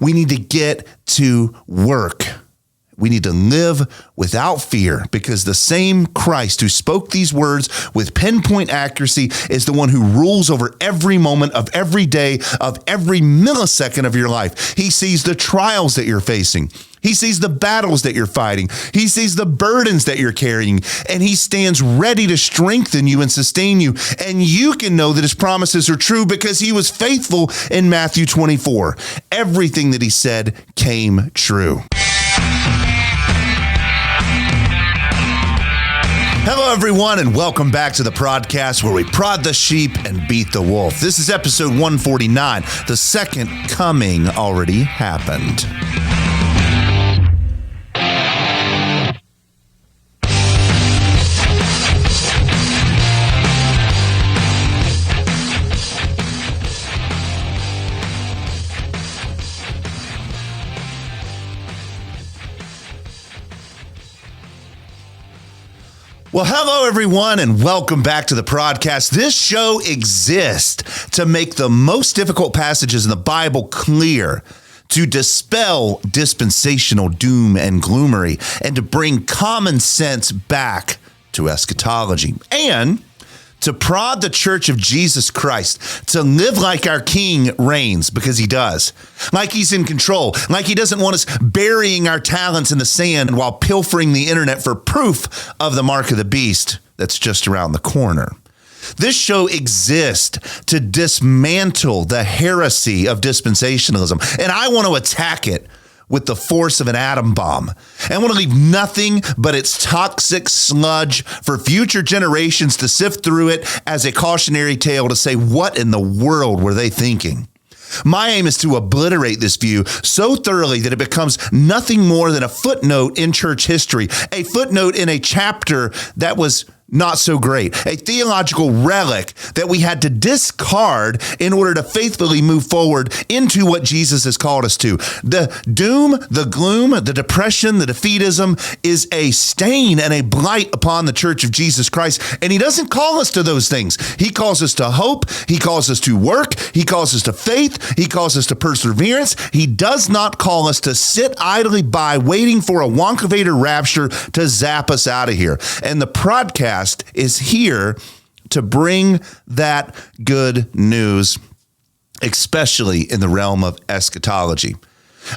We need to get to work. We need to live without fear, because the same Christ who spoke these words with pinpoint accuracy is the one who rules over every moment of every day, of every millisecond of your life. He sees the trials that you're facing. He sees the battles that you're fighting. He sees the burdens that you're carrying, and he stands ready to strengthen you and sustain you. And you can know that his promises are true because he was faithful in Matthew 24. Everything that he said came true. Hello, everyone, and welcome back to the PRODCAST, where we prod the sheep and beat the wolf. This is episode 149. The second coming already happened. Well, hello, everyone, and welcome back to the PRODCAST. This show exists to make the most difficult passages in the Bible clear, to dispel dispensational doom and gloomery, and to bring common sense back to eschatology, and to prod the Church of Jesus Christ to live like our King reigns, because he does. Like he's in control, like he doesn't want us burying our talents in the sand while pilfering the internet for proof of the mark of the beast that's just around the corner. This show exists to dismantle the heresy of dispensationalism, and I want to attack it with the force of an atom bomb. I want to leave nothing but its toxic sludge for future generations to sift through it as a cautionary tale to say, what in the world were they thinking? My aim is to obliterate this view so thoroughly that it becomes nothing more than a footnote in church history, a footnote in a chapter that was not so great, a theological relic that we had to discard in order to faithfully move forward into what Jesus has called us to. The doom, the gloom, the depression, the defeatism is a stain and a blight upon the Church of Jesus Christ. And he doesn't call us to those things. He calls us to hope. He calls us to work. He calls us to faith. He calls us to perseverance. He does not call us to sit idly by waiting for a Wonkavator rapture to zap us out of here. And the PRODCAST is here to bring that good news, especially in the realm of eschatology.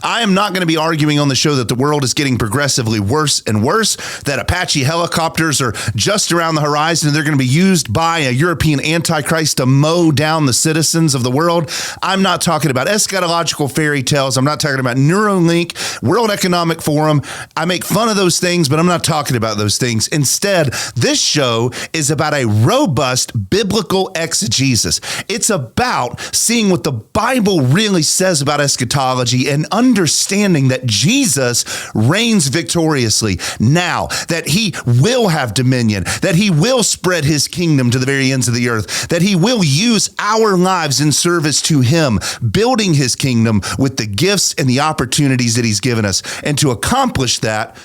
I am not going to be arguing on the show that the world is getting progressively worse and worse, that Apache helicopters are just around the horizon and they're going to be used by a European antichrist to mow down the citizens of the world. I'm not talking about eschatological fairy tales. I'm not talking about Neuralink, World Economic Forum. I make fun of those things, but I'm not talking about those things. Instead, this show is about a robust biblical exegesis. It's about seeing what the Bible really says about eschatology and understanding that Jesus reigns victoriously now, that he will have dominion, that he will spread his kingdom to the very ends of the earth, that he will use our lives in service to him, building his kingdom with the gifts and the opportunities that he's given us. And to accomplish that,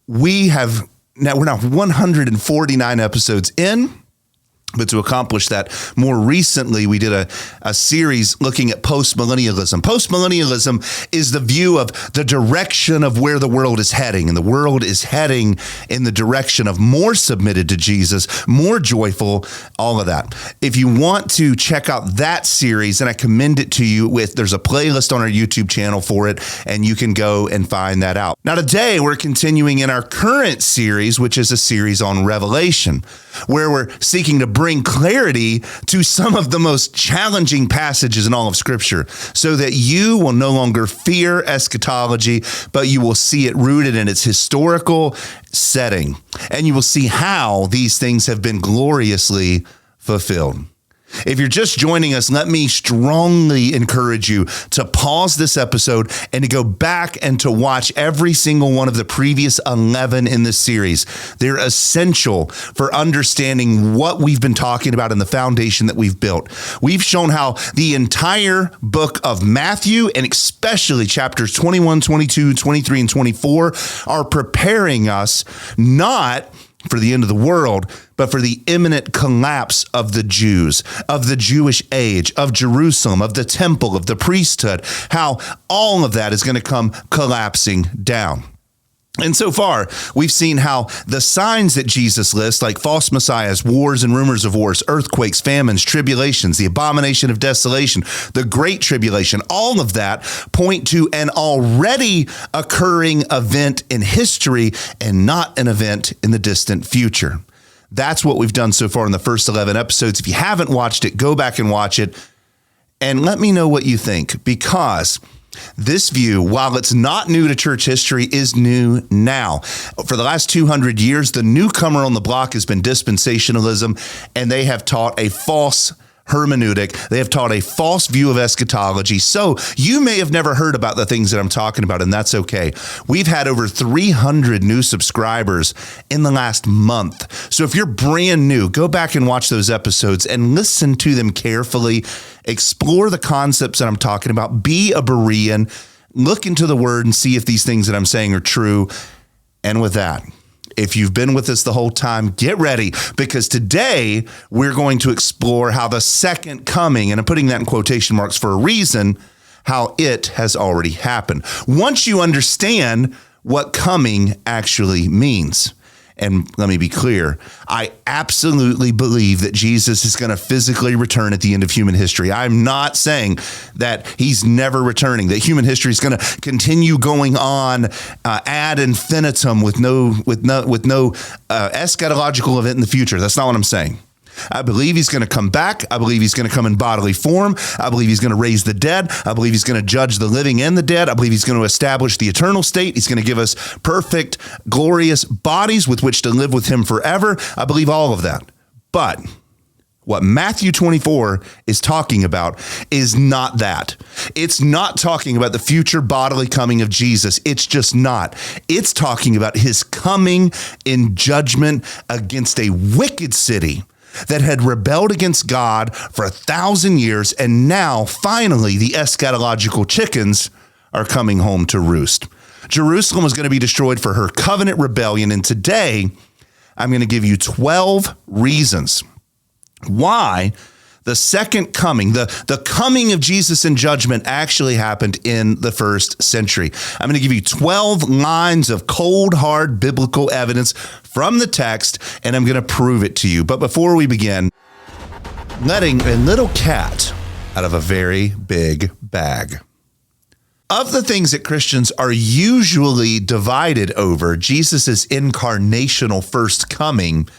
we're now 149 episodes in. But to accomplish that, more recently, we did a series looking at postmillennialism. Postmillennialism is the view of the direction of where the world is heading. And the world is heading in the direction of more submitted to Jesus, more joyful, all of that. If you want to check out that series, and I commend it to you, there's a playlist on our YouTube channel for it, and you can go and find that out. Now, today, we're continuing in our current series, which is a series on Revelation, where we're seeking to bring clarity to some of the most challenging passages in all of Scripture so that you will no longer fear eschatology, but you will see it rooted in its historical setting, and you will see how these things have been gloriously fulfilled. If you're just joining us, let me strongly encourage you to pause this episode and to go back and to watch every single one of the previous 11 in this series. They're essential for understanding what we've been talking about in the foundation that we've built. We've shown how the entire book of Matthew, and especially chapters 21, 22, 23, and 24, are preparing us not for the end of the world, but for the imminent collapse of the Jews, of the Jewish age, of Jerusalem, of the temple, of the priesthood, how all of that is going to come collapsing down. And so far, we've seen how the signs that Jesus lists, like false messiahs, wars and rumors of wars, earthquakes, famines, tribulations, the abomination of desolation, the great tribulation, all of that point to an already occurring event in history and not an event in the distant future. That's what we've done so far in the first 11 episodes. If you haven't watched it, go back and watch it and let me know what you think, because this view, while it's not new to church history, is new now. For the last 200 years, the newcomer on the block has been dispensationalism, and they have taught a false hermeneutic. They have taught a false view of eschatology. So you may have never heard about the things that I'm talking about, and that's okay. We've had over 300 new subscribers in the last month. So if you're brand new, go back and watch those episodes and listen to them carefully. Explore the concepts that I'm talking about. Be a Berean. Look into the word and see if these things that I'm saying are true. And with that, if you've been with us the whole time, get ready, because today we're going to explore how the second coming, and I'm putting that in quotation marks for a reason, how it has already happened. Once you understand what coming actually means. And let me be clear, I absolutely believe that Jesus is going to physically return at the end of human history. I'm not saying that he's never returning, that human history is going to continue going on ad infinitum with no eschatological event in the future. That's not what I'm saying. I believe he's going to come back. I believe he's going to come in bodily form. I believe he's going to raise the dead. I believe he's going to judge the living and the dead. I believe he's going to establish the eternal state. He's going to give us perfect, glorious bodies with which to live with him forever. I believe all of that. But what Matthew 24 is talking about is not that. It's not talking about the future bodily coming of Jesus. It's just not. It's talking about his coming in judgment against a wicked city that had rebelled against God for 1,000 years, and now, finally, the eschatological chickens are coming home to roost. Jerusalem was going to be destroyed for her covenant rebellion, and today, I'm going to give you 12 reasons why the second coming, the coming of Jesus in judgment actually happened in the first century. I'm going to give you 12 lines of cold, hard biblical evidence from the text, and I'm going to prove it to you. But before we begin, letting a little cat out of a very big bag. Of the things that Christians are usually divided over, Jesus' incarnational first coming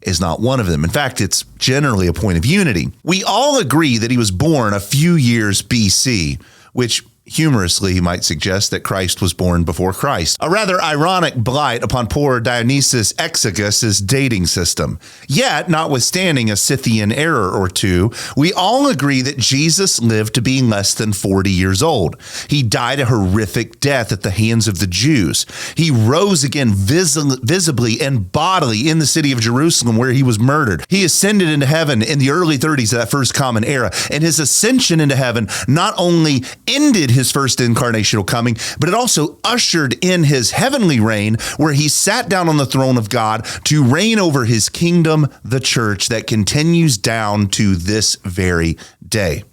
is not one of them. In fact, it's generally a point of unity. We all agree that he was born a few years BC, which humorously might suggest that Christ was born before Christ. A rather ironic blight upon poor Dionysius Exiguus' dating system. Yet, notwithstanding a Scythian error or two, we all agree that Jesus lived to be less than 40 years old. He died a horrific death at the hands of the Jews. He rose again visibly and bodily in the city of Jerusalem where he was murdered. He ascended into heaven in the early 30s of that first common era, and his ascension into heaven not only ended his first incarnational coming, but it also ushered in his heavenly reign, where he sat down on the throne of God to reign over his kingdom, the church, that continues down to this very day.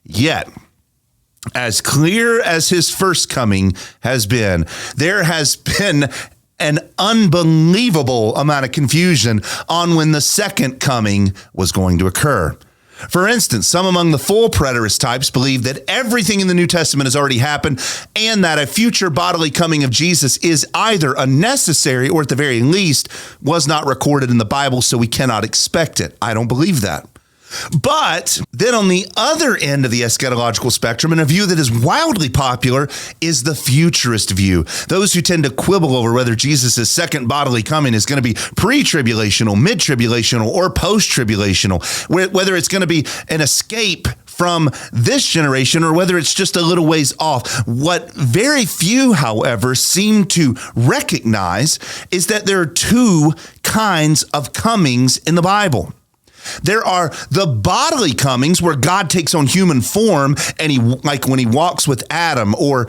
Yet, as clear as his first coming has been, there has been an unbelievable amount of confusion on when the second coming was going to occur. For instance, some among the full preterist types believe that everything in the New Testament has already happened and that a future bodily coming of Jesus is either unnecessary or at the very least was not recorded in the Bible, so we cannot expect it. I don't believe that. But then on the other end of the eschatological spectrum, and a view that is wildly popular, is the futurist view. Those who tend to quibble over whether Jesus' second bodily coming is going to be pre-tribulational, mid-tribulational, or post-tribulational, whether it's going to be an escape from this generation or whether it's just a little ways off. What very few, however, seem to recognize is that there are two kinds of comings in the Bible. There are the bodily comings where God takes on human form, and like when he walks with Adam, or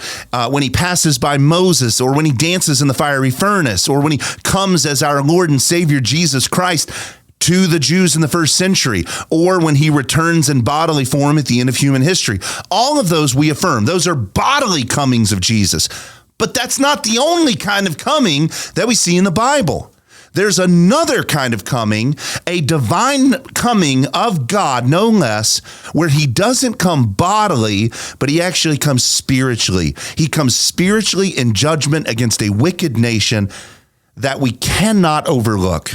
when he passes by Moses, or when he dances in the fiery furnace, or when he comes as our Lord and Savior Jesus Christ to the Jews in the first century, or when he returns in bodily form at the end of human history. All of those we affirm. Those are bodily comings of Jesus. But that's not the only kind of coming that we see in the Bible. There's another kind of coming, a divine coming of God, no less, where he doesn't come bodily, but he actually comes spiritually. He comes spiritually in judgment against a wicked nation that we cannot overlook.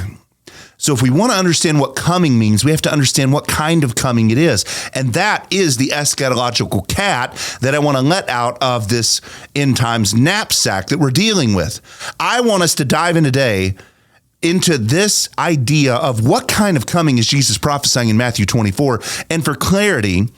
So if we want to understand what coming means, we have to understand what kind of coming it is. And that is the eschatological cat that I want to let out of this end times knapsack that we're dealing with. I want us to dive in today into this idea of what kind of coming is Jesus prophesying in Matthew 24. And for clarity,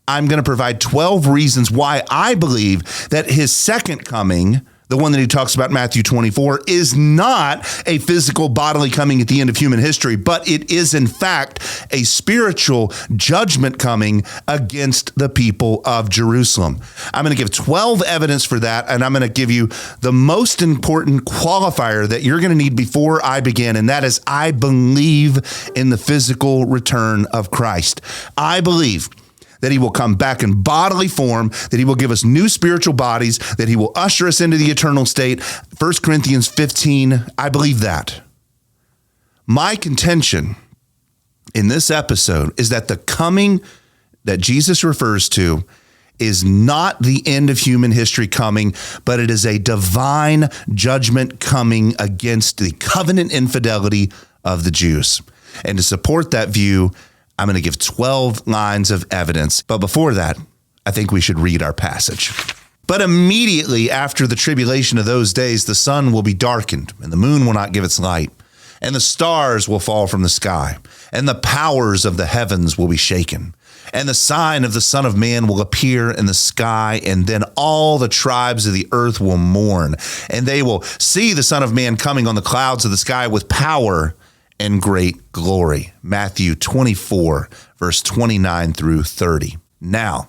I'm going to provide 12 reasons why I believe that his second coming, the one that he talks about in Matthew 24, is not a physical bodily coming at the end of human history, but it is in fact a spiritual judgment coming against the people of Jerusalem. I'm going to give 12 evidence for that, and I'm going to give you the most important qualifier that you're going to need before I begin, and that is I believe in the physical return of Christ. I believe that he will come back in bodily form, that he will give us new spiritual bodies, that he will usher us into the eternal state. 1 Corinthians 15, I believe that. My contention in this episode is that the coming that Jesus refers to is not the end of human history coming, but it is a divine judgment coming against the covenant infidelity of the Jews. And to support that view, I'm going to give 12 lines of evidence. But before that, I think we should read our passage. But immediately after the tribulation of those days, the sun will be darkened, and the moon will not give its light, and the stars will fall from the sky, and the powers of the heavens will be shaken. And the sign of the Son of Man will appear in the sky, and then all the tribes of the earth will mourn, and they will see the Son of Man coming on the clouds of the sky with power and great glory. Matthew 24, verse 29 through 30. Now,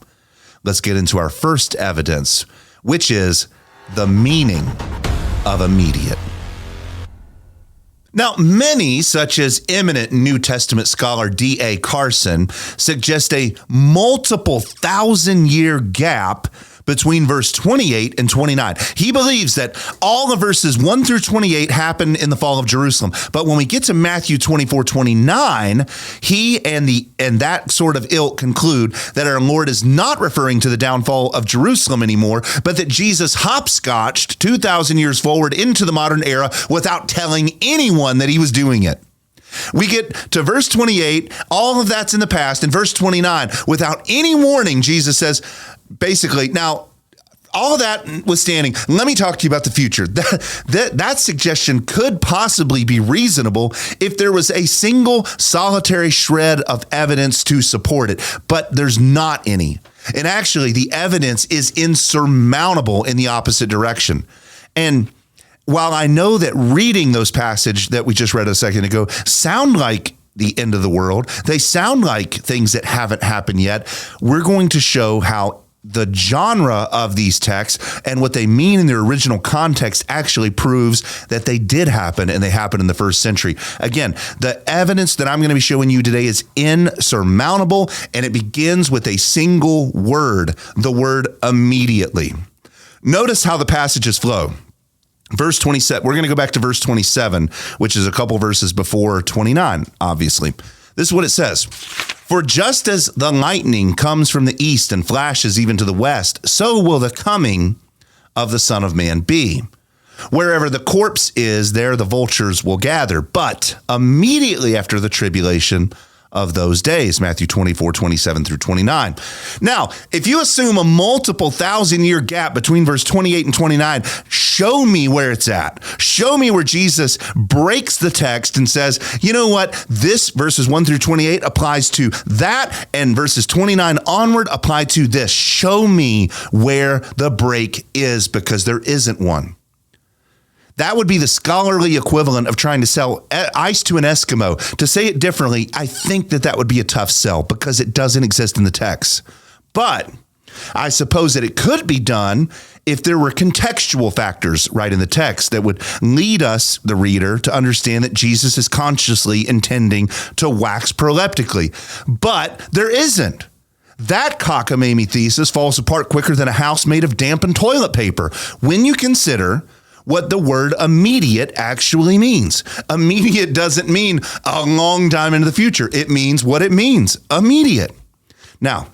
let's get into our first evidence, which is the meaning of immediate. Now, many, such as eminent New Testament scholar D.A. Carson, suggest a multiple 1,000-year gap between verse 28 and 29. He believes that all of verses 1 through 28 happen in the fall of Jerusalem. But when we get to Matthew 24:29, he and that sort of ilk conclude that our Lord is not referring to the downfall of Jerusalem anymore, but that Jesus hopscotched 2,000 years forward into the modern era without telling anyone that he was doing it. We get to verse 28, all of that's in the past. In verse 29, without any warning, Jesus says, basically, now, all of that notwithstanding, let me talk to you about the future. That suggestion could possibly be reasonable if there was a single solitary shred of evidence to support it, but there's not any. And actually, the evidence is insurmountable in the opposite direction. And while I know that reading those passages that we just read a second ago sound like the end of the world, they sound like things that haven't happened yet, we're going to show how the genre of these texts and what they mean in their original context actually proves that they did happen, and they happened in the first century. Again, the evidence that I'm going to be showing you today is insurmountable, and it begins with a single word, the word immediately. Notice how the passages flow. Verse 27, we're going to go back to verse 27, which is a couple verses before 29, obviously. This is what it says. For just as the lightning comes from the east and flashes even to the west, so will the coming of the Son of Man be. Wherever the corpse is, there the vultures will gather. But immediately after the tribulation of those days, Matthew 24, 27 through 29. Now, if you assume a multiple 1,000-year gap between verse 28 and 29, show me where it's at. Show me where Jesus breaks the text and says, you know what? This verses 1 through 28 applies to that, and verses 29 onward apply to this. Show me where the break is, because there isn't one. That would be the scholarly equivalent of trying to sell ice to an Eskimo. To say it differently, I think that would be a tough sell because it doesn't exist in the text. But I suppose that it could be done if there were contextual factors right in the text that would lead us, the reader, to understand that Jesus is consciously intending to wax proleptically. But there isn't. That cockamamie thesis falls apart quicker than a house made of dampened toilet paper when you consider what the word immediate actually means. Immediate doesn't mean a long time into the future. It means what it means, immediate. Now,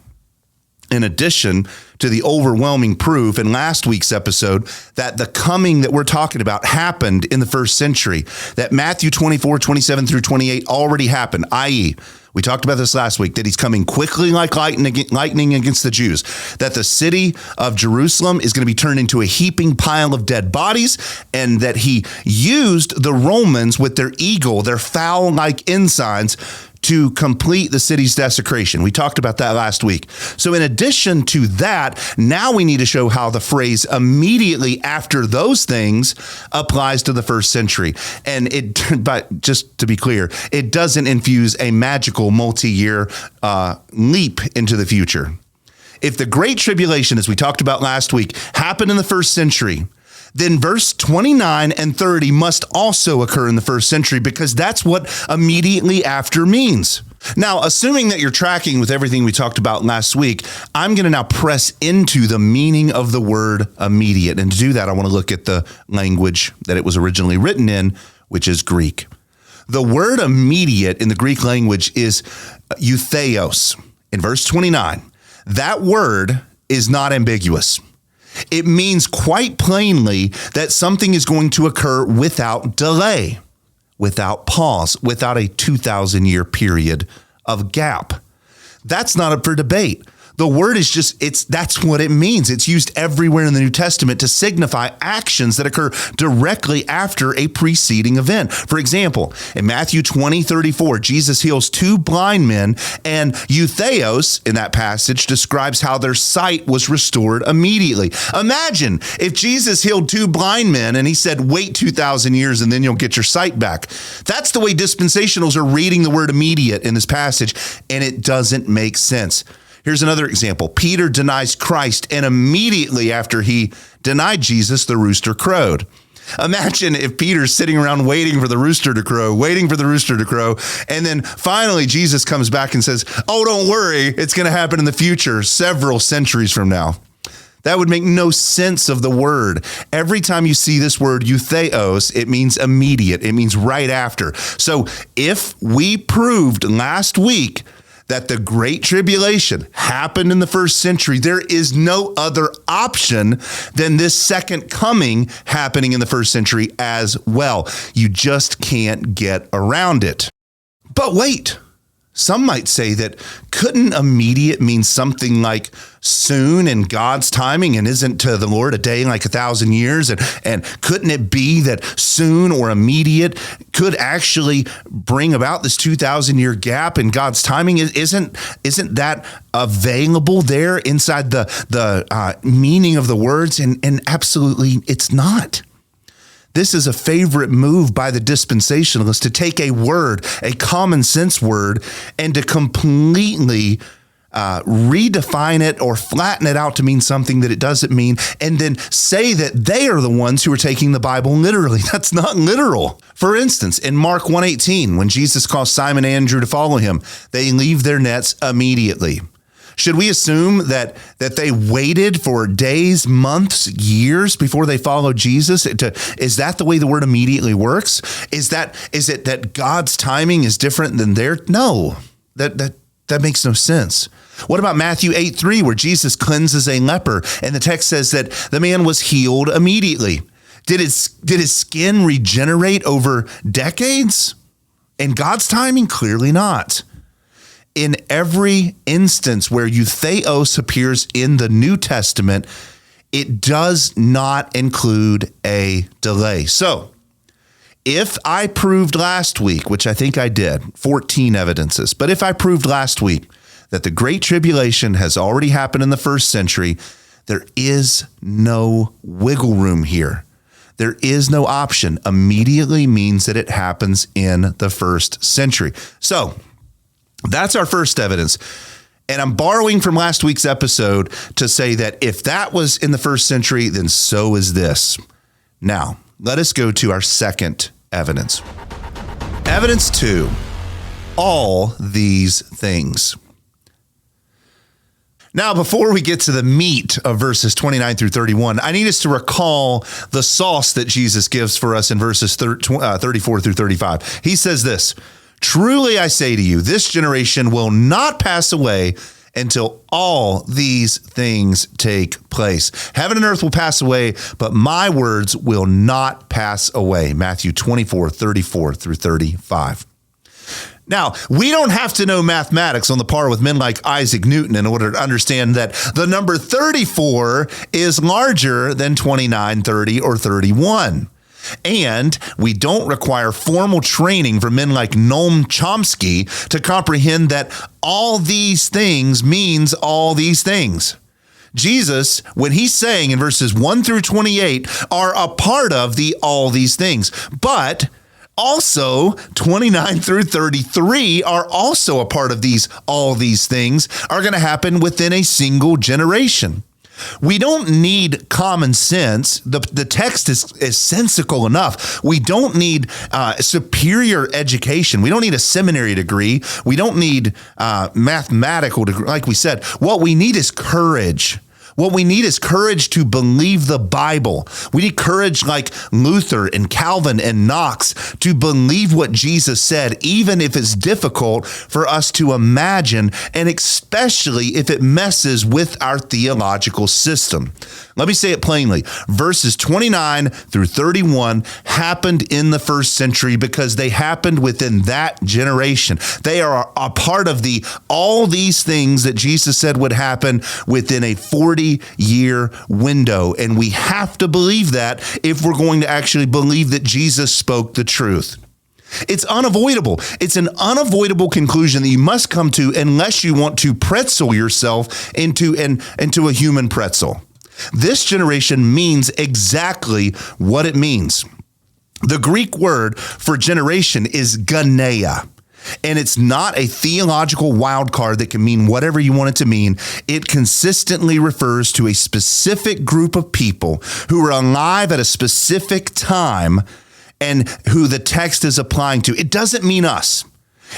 in addition to the overwhelming proof in last week's episode that the coming that we're talking about happened in the first century, that Matthew 24, 27 through 28 already happened, i.e., we talked about this last week, that he's coming quickly like lightning against the Jews, that the city of Jerusalem is going to be turned into a heaping pile of dead bodies, and that he used the Romans with their eagle, their fowl-like ensigns, to complete the city's desecration. We talked about that last week. So in addition to that, now we need to show how the phrase immediately after those things applies to the first century. And but just to be clear, it doesn't infuse a magical multi-year leap into the future. If the Great Tribulation, as we talked about last week, happened in the first century, then verse 29 and 30 must also occur in the first century because that's what immediately after means. Now, assuming that you're tracking with everything we talked about last week, I'm going to now press into the meaning of the word immediate. And to do that, I want to look at the language that it was originally written in, which is Greek. The word immediate in the Greek language is eutheos. In verse 29, that word is not ambiguous. It means quite plainly that something is going to occur without delay, without pause, without a 2,000-year period of gap. That's not up for debate. The word is that's what it means. It's used everywhere in the New Testament to signify actions that occur directly after a preceding event. For example, in Matthew 20:34, Jesus heals two blind men, and eutheos in that passage describes how their sight was restored immediately. Imagine if Jesus healed two blind men and he said, wait 2,000 years and then you'll get your sight back. That's the way dispensationals are reading the word immediate in this passage, and it doesn't make sense. Here's another example. Peter denies Christ, and immediately after he denied Jesus, the rooster crowed. Imagine if Peter's sitting around waiting for the rooster to crow, and then finally Jesus comes back and says, oh, don't worry, it's going to happen in the future, several centuries from now. That would make no sense of the word. Every time you see this word eutheos, it means immediate. It means right after. So if we proved last week that the Great Tribulation happened in the first century, there is no other option than this second coming happening in the first century as well. You just can't get around it. But wait, some might say that couldn't immediate mean something like soon in God's timing, and isn't to the Lord a day like 1,000 years? And couldn't it be that soon or immediate could actually bring about this 2,000-year gap in God's timing? Isn't that available there inside the meaning of the words? And absolutely it's not. This is a favorite move by the dispensationalists to take a word, a common sense word, and to completely redefine it or flatten it out to mean something that it doesn't mean, and then say that they are the ones who are taking the Bible literally. That's not literal. For instance, in Mark 1:18, when Jesus calls Simon and Andrew to follow him, they leave their nets immediately. Should we assume that they waited for days, months, years before they followed Jesus? Is that the way the word immediately works? Is it that God's timing is different than theirs? No, that makes no sense. What about Matthew 8:3, where Jesus cleanses a leper, and the text says that the man was healed immediately? Did his skin regenerate over decades? In God's timing, clearly not. In every instance where eutheos appears in the New Testament, it does not include a delay. So if I proved last week, which I think I did, 14 evidences, but if I proved last week that the Great Tribulation has already happened in the first century, there is no wiggle room here. There is no option. Immediately means that it happens in the first century. So that's our first evidence. And I'm borrowing from last week's episode to say that if that was in the first century, then so is this. Now, let us go to our second evidence. Evidence 2, all these things. Now, before we get to the meat of verses 29 through 31, I need us to recall the sauce that Jesus gives for us in verses 34 through 35. He says this, "Truly I say to you, this generation will not pass away until all these things take place. Heaven and earth will pass away, but my words will not pass away." Matthew 24, 34 through 35. Now, we don't have to know mathematics on the par with men like Isaac Newton in order to understand that the number 34 is larger than 29, 30, or 31. And we don't require formal training from men like Noam Chomsky to comprehend that all these things means all these things. Jesus, when he's saying in verses 1 through 28, are a part of the all these things. But also, 29 through 33 are also a part of these, all these things are going to happen within a single generation. We don't need common sense. The text is sensical enough. We don't need superior education. We don't need a seminary degree. We don't need mathematical degree. Like we said, what we need is courage. What we need is courage to believe the Bible. We need courage like Luther and Calvin and Knox to believe what Jesus said, even if it's difficult for us to imagine, and especially if it messes with our theological system. Let me say it plainly. Verses 29 through 31 happened in the first century because they happened within that generation. They are a part of the all these things that Jesus said would happen within a 40-year window. And we have to believe that if we're going to actually believe that Jesus spoke the truth. It's unavoidable. It's an unavoidable conclusion that you must come to unless you want to pretzel yourself into a human pretzel. This generation means exactly what it means. The Greek word for generation is ganeia, and it's not a theological wild card that can mean whatever you want it to mean. It consistently refers to a specific group of people who were alive at a specific time and who the text is applying to. It doesn't mean us.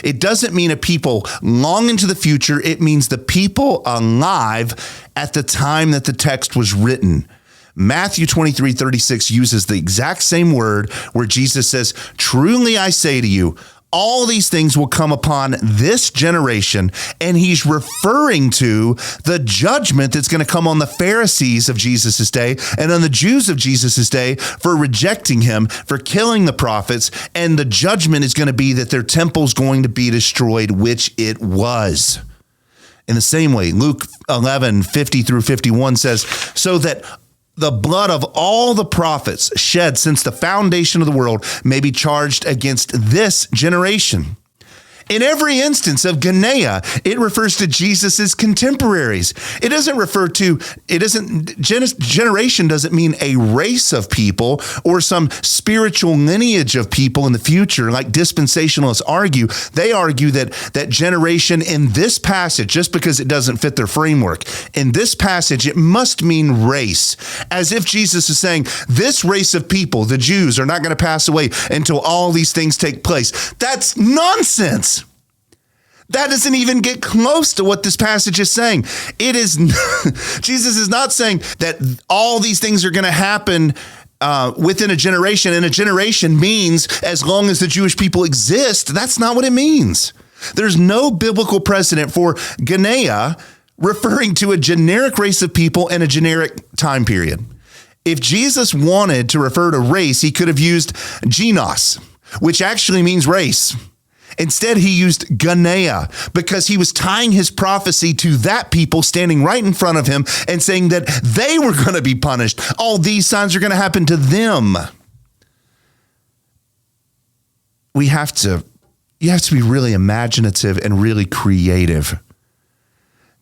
It doesn't mean a people long into the future. It means the people alive at the time that the text was written. Matthew 23:36 uses the exact same word where Jesus says, "Truly I say to you, all these things will come upon this generation," and he's referring to the judgment that's going to come on the Pharisees of Jesus' day and on the Jews of Jesus' day for rejecting him, for killing the prophets, and the judgment is going to be that their temple's going to be destroyed, which it was. In the same way, Luke 11:50 through 51 says, "So that the blood of all the prophets shed since the foundation of the world may be charged against this generation." In every instance of Ganeia, it refers to Jesus's contemporaries. Generation doesn't mean a race of people or some spiritual lineage of people in the future, like dispensationalists argue. They argue that generation in this passage, just because it doesn't fit their framework, in this passage, it must mean race, as if Jesus is saying, this race of people, the Jews, are not going to pass away until all these things take place. That's nonsense. That doesn't even get close to what this passage is saying. Jesus is not saying that all these things are going to happen within a generation, and a generation means as long as the Jewish people exist. That's not what it means. There's no biblical precedent for Ganeia referring to a generic race of people in a generic time period. If Jesus wanted to refer to race, he could have used genos, which actually means race. Instead, he used Ganeia because he was tying his prophecy to that people standing right in front of him and saying that they were going to be punished. All these signs are going to happen to them. You have to be really imaginative and really creative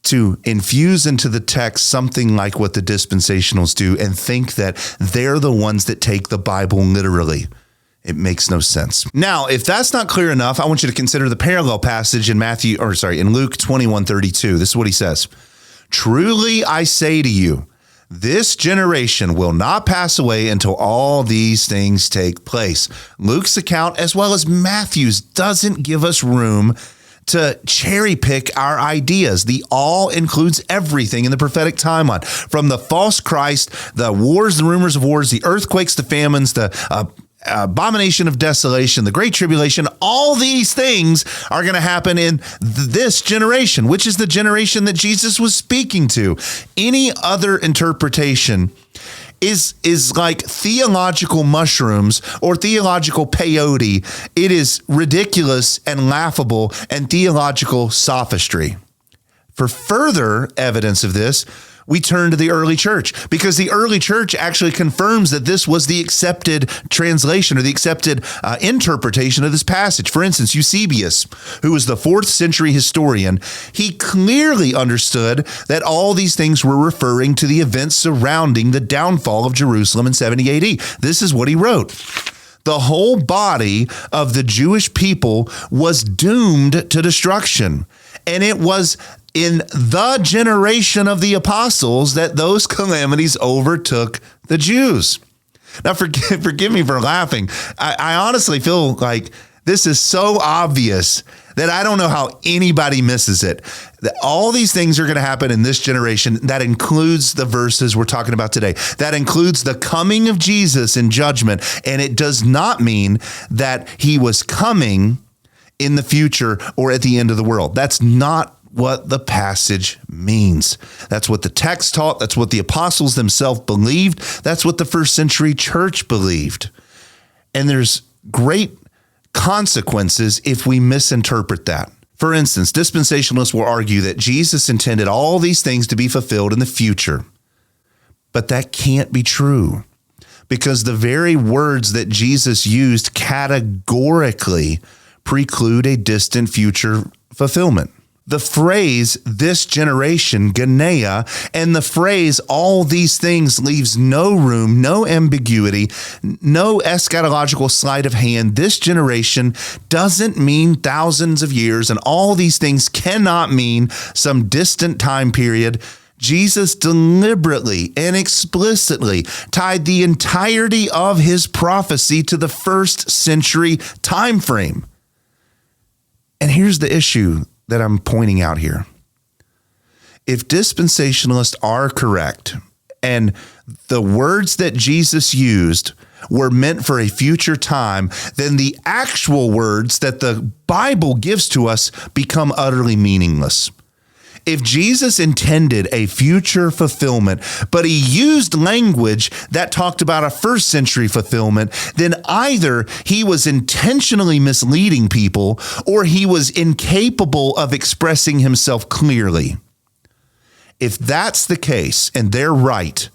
to infuse into the text something like what the dispensationals do and think that they're the ones that take the Bible literally. It makes no sense. Now, if that's not clear enough, I want you to consider the parallel passage in Luke 21:32. This is what he says. Truly I say to you, this generation will not pass away until all these things take place. Luke's account, as well as Matthew's, doesn't give us room to cherry pick our ideas. The all includes everything in the prophetic timeline, from the false Christ, the wars, the rumors of wars, the earthquakes, the famines, the abomination of desolation, the great tribulation. All these things are going to happen in this generation, which is the generation that Jesus was speaking to. Any other interpretation is like theological mushrooms or theological peyote. It is ridiculous and laughable and theological sophistry. For further evidence of this, we turn to the early church, because the early church actually confirms that this was the accepted translation or the accepted interpretation of this passage. For instance, Eusebius, who was the 4th century historian, he clearly understood that all these things were referring to the events surrounding the downfall of Jerusalem in 70 AD. This is what he wrote. The whole body of the Jewish people was doomed to destruction, and it was in the generation of the apostles that those calamities overtook the Jews. Now, forgive me for laughing. I honestly feel like this is so obvious that I don't know how anybody misses it. That all these things are going to happen in this generation. That includes the verses we're talking about today. That includes the coming of Jesus in judgment. And it does not mean that he was coming in the future or at the end of the world. That's not what the passage means. That's what the text taught. That's what the apostles themselves believed. That's what the 1st century church believed. And there's great consequences if we misinterpret that. For instance, dispensationalists will argue that Jesus intended all these things to be fulfilled in the future. But that can't be true, because the very words that Jesus used categorically preclude a distant future fulfillment. The phrase, this generation, Genea, and the phrase, all these things, leaves no room, no ambiguity, no eschatological sleight of hand. This generation doesn't mean thousands of years, and all these things cannot mean some distant time period. Jesus deliberately and explicitly tied the entirety of his prophecy to the 1st century time frame. And here's the issue that I'm pointing out here. If dispensationalists are correct and the words that Jesus used were meant for a future time, then the actual words that the Bible gives to us become utterly meaningless. If Jesus intended a future fulfillment, but he used language that talked about a 1st century fulfillment, then either he was intentionally misleading people or he was incapable of expressing himself clearly. If that's the case, and they're right,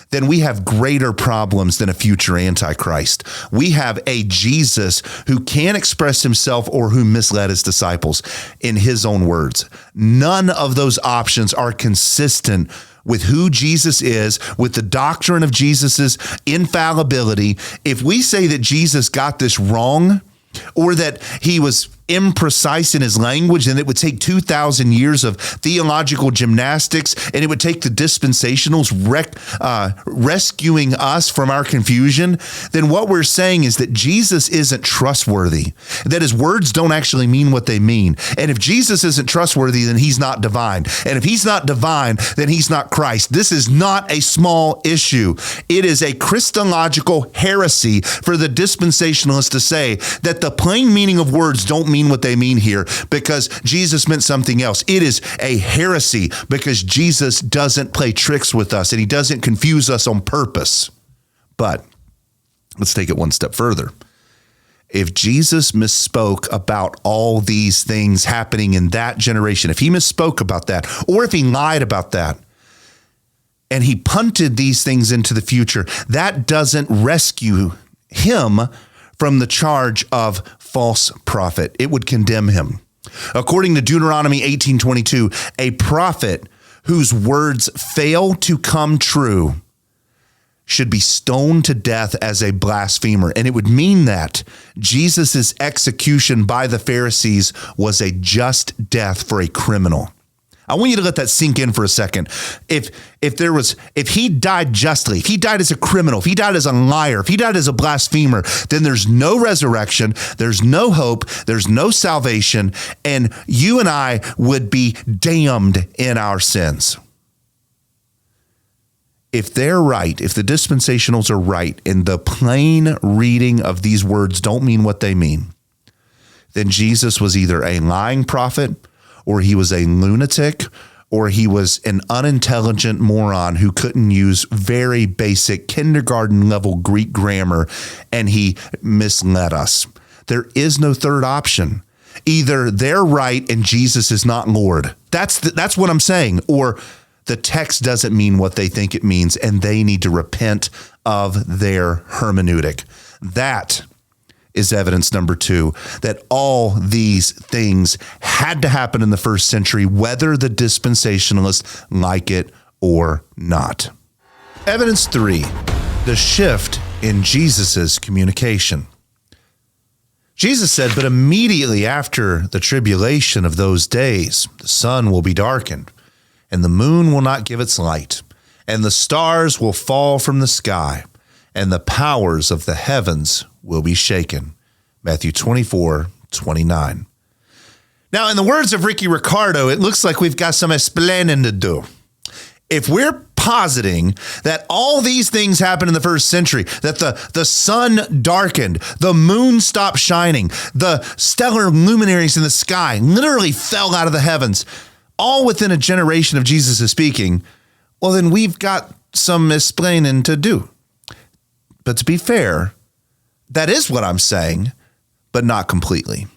then we have greater problems than a future Antichrist. We have a Jesus who can't express himself or who misled his disciples in his own words. None of those options are consistent with who Jesus is, with the doctrine of Jesus's infallibility. If we say that Jesus got this wrong, or that he was imprecise in his language, and it would take 2,000 years of theological gymnastics, and it would take the dispensationals rescuing us from our confusion, then what we're saying is that Jesus isn't trustworthy, that his words don't actually mean what they mean. And if Jesus isn't trustworthy, then he's not divine. And if he's not divine, then he's not Christ. This is not a small issue. It is a Christological heresy for the dispensationalists to say that the plain meaning of words don't mean what they mean here because Jesus meant something else. It is a heresy because Jesus doesn't play tricks with us and he doesn't confuse us on purpose. But let's take it one step further. If Jesus misspoke about all these things happening in that generation, if he misspoke about that, or if he lied about that, and he punted these things into the future, that doesn't rescue him from the charge of false prophet. It would condemn him. According to Deuteronomy 18:22, a prophet whose words fail to come true should be stoned to death as a blasphemer. And it would mean that Jesus' execution by the Pharisees was a just death for a criminal. I want you to let that sink in for a second. If he died justly, if he died as a criminal, if he died as a liar, if he died as a blasphemer, then there's no resurrection, there's no hope, there's no salvation, and you and I would be damned in our sins. If they're right, if the dispensationals are right, and the plain reading of these words don't mean what they mean, then Jesus was either a lying prophet, or he was a lunatic, or he was an unintelligent moron who couldn't use very basic kindergarten level Greek grammar, and he misled us. There is no third option. Either they're right and Jesus is not Lord. That's what I'm saying. Or the text doesn't mean what they think it means, and they need to repent of their hermeneutic. That is evidence number 2, that all these things had to happen in the first century, whether the dispensationalists like it or not. Evidence 3, the shift in Jesus's communication. Jesus said, "But immediately after the tribulation of those days, the sun will be darkened, and the moon will not give its light, and the stars will fall from the sky, and the powers of the heavens will be shaken." Matthew 24:29. Now, in the words of Ricky Ricardo, it looks like we've got some explaining to do. If we're positing that all these things happened in the first century, that the sun darkened, the moon stopped shining, the stellar luminaries in the sky literally fell out of the heavens, all within a generation of Jesus' speaking, well, then we've got some explaining to do. But to be fair, that is what I'm saying, but not completely.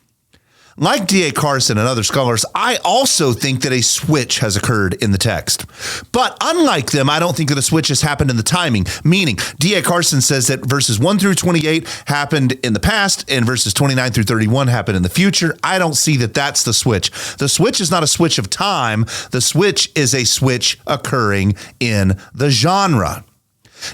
Like D.A. Carson and other scholars, I also think that a switch has occurred in the text. But unlike them, I don't think that a switch has happened in the timing, meaning D.A. Carson says that verses 1 through 28 happened in the past and verses 29 through 31 happened in the future. I don't see that that's the switch. The switch is not a switch of time. The switch is a switch occurring in the genre.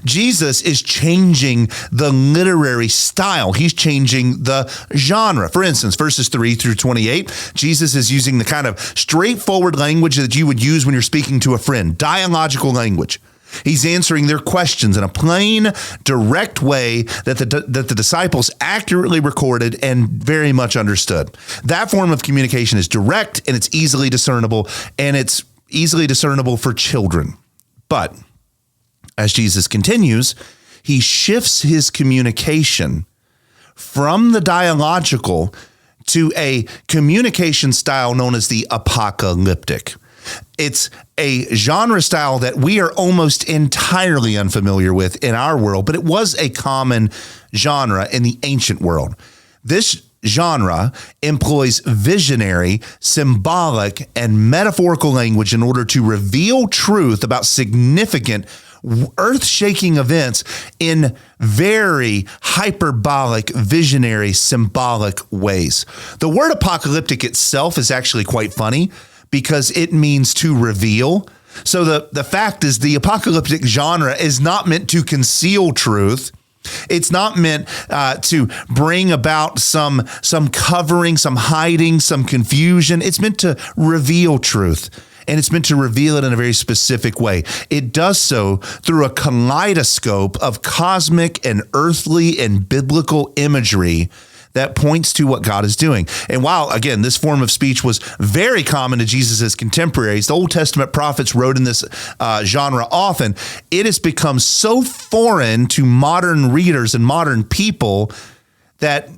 Jesus is changing the literary style. He's changing the genre. For instance, verses 3 through 28, Jesus is using the kind of straightforward language that you would use when you're speaking to a friend, dialogical language. He's answering their questions in a plain, direct way that the disciples accurately recorded and very much understood. That form of communication is direct, and it's easily discernible, and it's easily discernible for children. But as Jesus continues, he shifts his communication from the dialogical to a communication style known as the apocalyptic. It's a genre style that we are almost entirely unfamiliar with in our world, but it was a common genre in the ancient world. This genre employs visionary, symbolic, and metaphorical language in order to reveal truth about significant earth-shaking events in very hyperbolic, visionary, symbolic ways. The word apocalyptic itself is actually quite funny because it means to reveal. So the fact is the apocalyptic genre is not meant to conceal truth. It's not meant to bring about some covering, some hiding, some confusion. It's meant to reveal truth. And it's meant to reveal it in a very specific way. It does so through a kaleidoscope of cosmic and earthly and biblical imagery that points to what God is doing. And while, again, this form of speech was very common to Jesus' contemporaries, the Old Testament prophets wrote in this genre often, it has become so foreign to modern readers and modern people that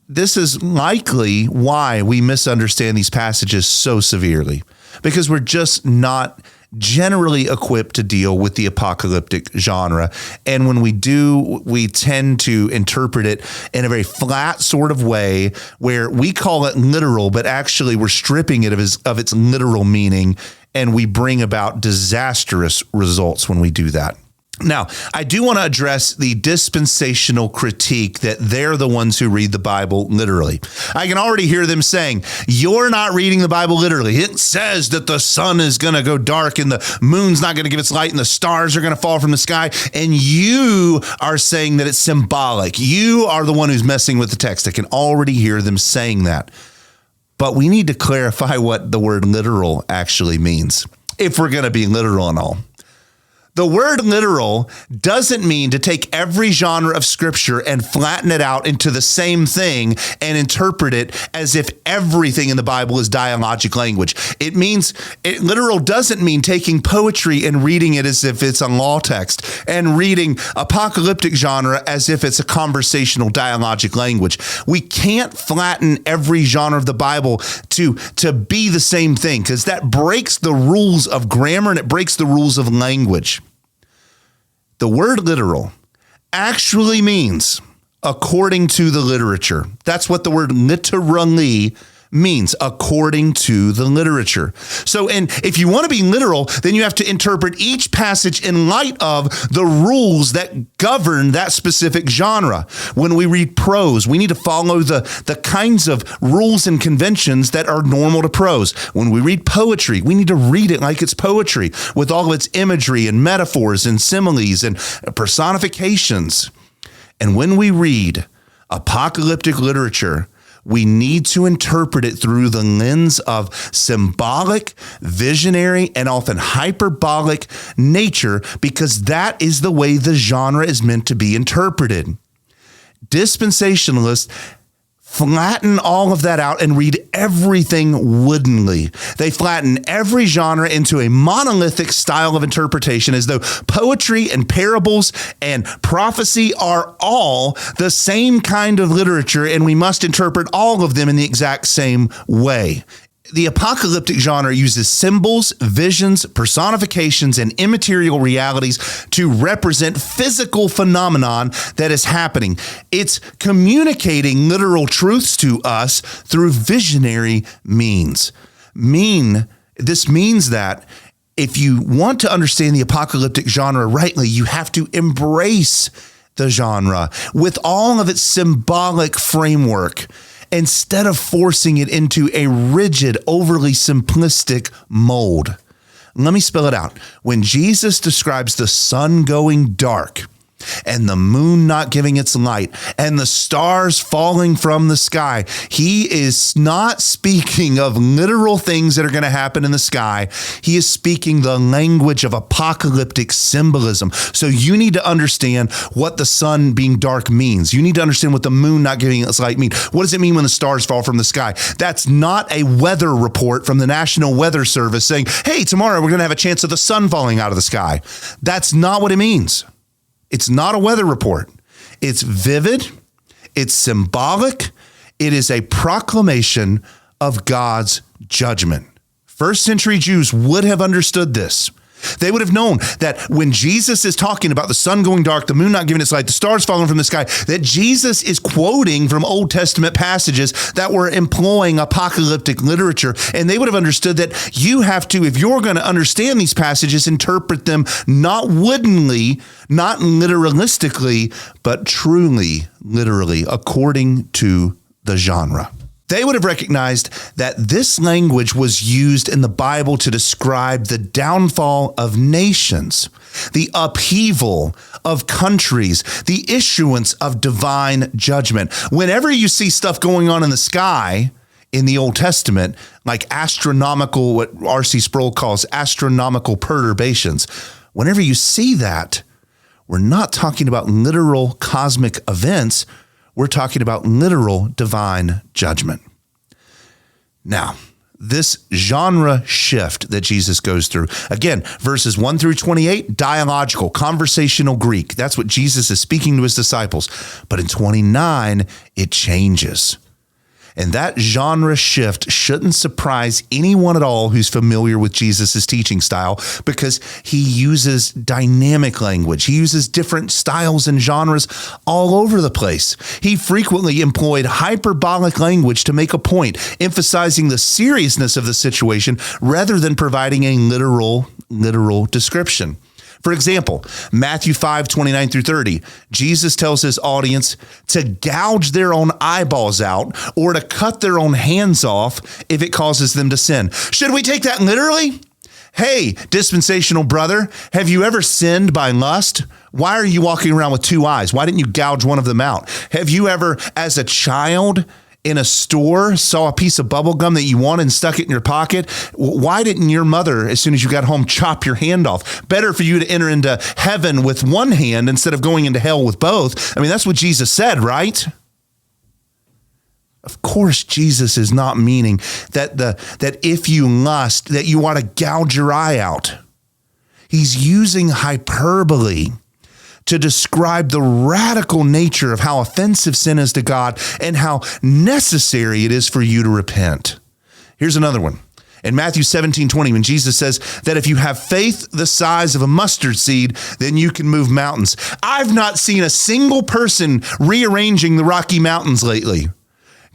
this is likely why we misunderstand these passages so severely. Because we're just not generally equipped to deal with the apocalyptic genre. And when we do, we tend to interpret it in a very flat sort of way where we call it literal, but actually we're stripping it of its literal meaning, and we bring about disastrous results when we do that. Now, I do want to address the dispensational critique that they're the ones who read the Bible literally. I can already hear them saying, you're not reading the Bible literally. It says that the sun is going to go dark and the moon's not going to give its light and the stars are going to fall from the sky. And you are saying that it's symbolic. You are the one who's messing with the text. I can already hear them saying that. But we need to clarify what the word literal actually means, if we're going to be literal and all. The word literal doesn't mean to take every genre of scripture and flatten it out into the same thing and interpret it as if everything in the Bible is dialogic language. Literal doesn't mean taking poetry and reading it as if it's a law text and reading apocalyptic genre as if it's a conversational dialogic language. We can't flatten every genre of the Bible to be the same thing, because that breaks the rules of grammar and it breaks the rules of language. The word literal actually means according to the literature. That's what the word literally means, according to the literature. So, and if you want to be literal, then you have to interpret each passage in light of the rules that govern that specific genre. When we read prose, we need to follow the kinds of rules and conventions that are normal to prose. When we read poetry, we need to read it like it's poetry, with all of its imagery and metaphors and similes and personifications. And when we read apocalyptic literature, we need to interpret it through the lens of symbolic, visionary, and often hyperbolic nature, because that is the way the genre is meant to be interpreted. Dispensationalists flatten all of that out and read everything woodenly. They flatten every genre into a monolithic style of interpretation, as though poetry and parables and prophecy are all the same kind of literature, and we must interpret all of them in the exact same way. The apocalyptic genre uses symbols, visions, personifications, and immaterial realities to represent physical phenomenon that is happening. It's communicating literal truths to us through visionary means. This means that if you want to understand the apocalyptic genre rightly, you have to embrace the genre with all of its symbolic framework, instead of forcing it into a rigid, overly simplistic mold. Let me spell it out. When Jesus describes the sun going dark and the moon not giving its light and the stars falling from the sky, he is not speaking of literal things that are going to happen in the sky. He is speaking the language of apocalyptic symbolism. So you need to understand what the sun being dark means. You need to understand what the moon not giving its light means. What does it mean when the stars fall from the sky? That's not a weather report from the National Weather Service saying, hey, tomorrow we're going to have a chance of the sun falling out of the sky. That's not what it means. It's not a weather report. It's vivid. It's symbolic. It is a proclamation of God's judgment. First century Jews would have understood this. They would have known that when Jesus is talking about the sun going dark, the moon not giving its light, the stars falling from the sky, that Jesus is quoting from Old Testament passages that were employing apocalyptic literature. And they would have understood that you have to, if you're going to understand these passages, interpret them not woodenly, not literalistically, but truly, literally, according to the genre. They would have recognized that this language was used in the Bible to describe the downfall of nations, the upheaval of countries, the issuance of divine judgment. Whenever you see stuff going on in the sky in the Old Testament, like astronomical, what R.C. Sproul calls astronomical perturbations, whenever you see that, we're not talking about literal cosmic events. We're talking about literal divine judgment. Now, this genre shift that Jesus goes through, again, verses 1 through 28, dialogical, conversational Greek. That's what Jesus is speaking to his disciples. But in 29, it changes. And that genre shift shouldn't surprise anyone at all who's familiar with Jesus's teaching style, because he uses dynamic language. He uses different styles and genres all over the place. He frequently employed hyperbolic language to make a point, emphasizing the seriousness of the situation rather than providing a literal description. For example, Matthew 5:29 through 30, Jesus tells his audience to gouge their own eyeballs out or to cut their own hands off if it causes them to sin. Should we take that literally? Hey, dispensational brother, have you ever sinned by lust? Why are you walking around with two eyes? Why didn't you gouge one of them out? Have you ever, as a child in a store, saw a piece of bubble gum that you wanted and stuck it in your pocket? Why didn't your mother, as soon as you got home, chop your hand off? Better for you to enter into heaven with one hand instead of going into hell with both. I mean, that's what Jesus said, right? Of course, Jesus is not meaning that if you lust, that you want to gouge your eye out. He's using hyperbole to describe the radical nature of how offensive sin is to God and how necessary it is for you to repent. Here's another one. In Matthew 17:20, when Jesus says that if you have faith the size of a mustard seed, then you can move mountains. I've not seen a single person rearranging the Rocky Mountains lately.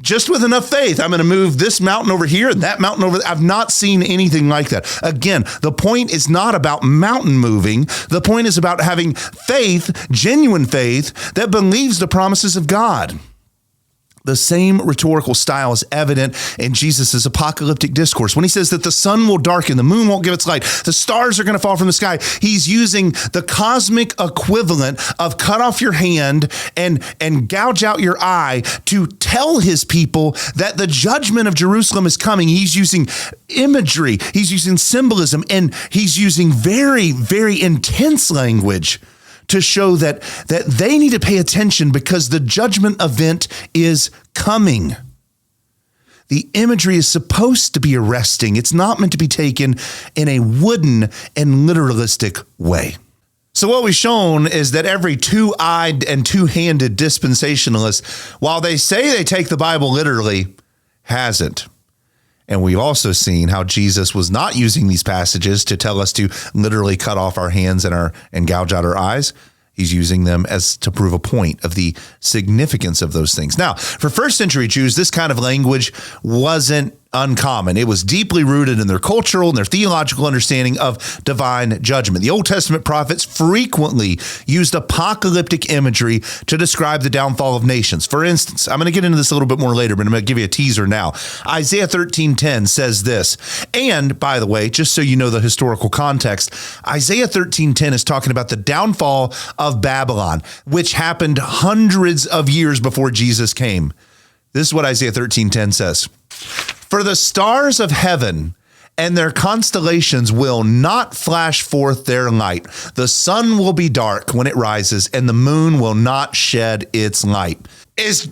Just with enough faith, I'm going to move this mountain over here and that mountain over there. I've not seen anything like that. Again, the point is not about mountain moving. The point is about having faith, genuine faith, that believes the promises of God. The same rhetorical style is evident in Jesus' apocalyptic discourse. When he says that the sun will darken, the moon won't give its light, the stars are going to fall from the sky, he's using the cosmic equivalent of cut off your hand and gouge out your eye to tell his people that the judgment of Jerusalem is coming. He's using imagery, he's using symbolism, and he's using very, very intense language to show that they need to pay attention because the judgment event is coming. The imagery is supposed to be arresting. It's not meant to be taken in a wooden and literalistic way. So what we've shown is that every two-eyed and two-handed dispensationalist, while they say they take the Bible literally, hasn't. And we've also seen how Jesus was not using these passages to tell us to literally cut off our hands and gouge out our eyes. He's using them as to prove a point of the significance of those things. Now, for first century Jews, this kind of language wasn't uncommon. It was deeply rooted in their cultural and their theological understanding of divine judgment. The Old Testament prophets frequently used apocalyptic imagery to describe the downfall of nations. For instance, I'm going to get into this a little bit more later, but I'm going to give you a teaser now. Isaiah 13:10 says this. And by the way, just so you know the historical context, Isaiah 13:10 is talking about the downfall of Babylon, which happened hundreds of years before Jesus came. This is what Isaiah 13:10 says. For the stars of heaven and their constellations will not flash forth their light. The sun will be dark when it rises, and the moon will not shed its light. Is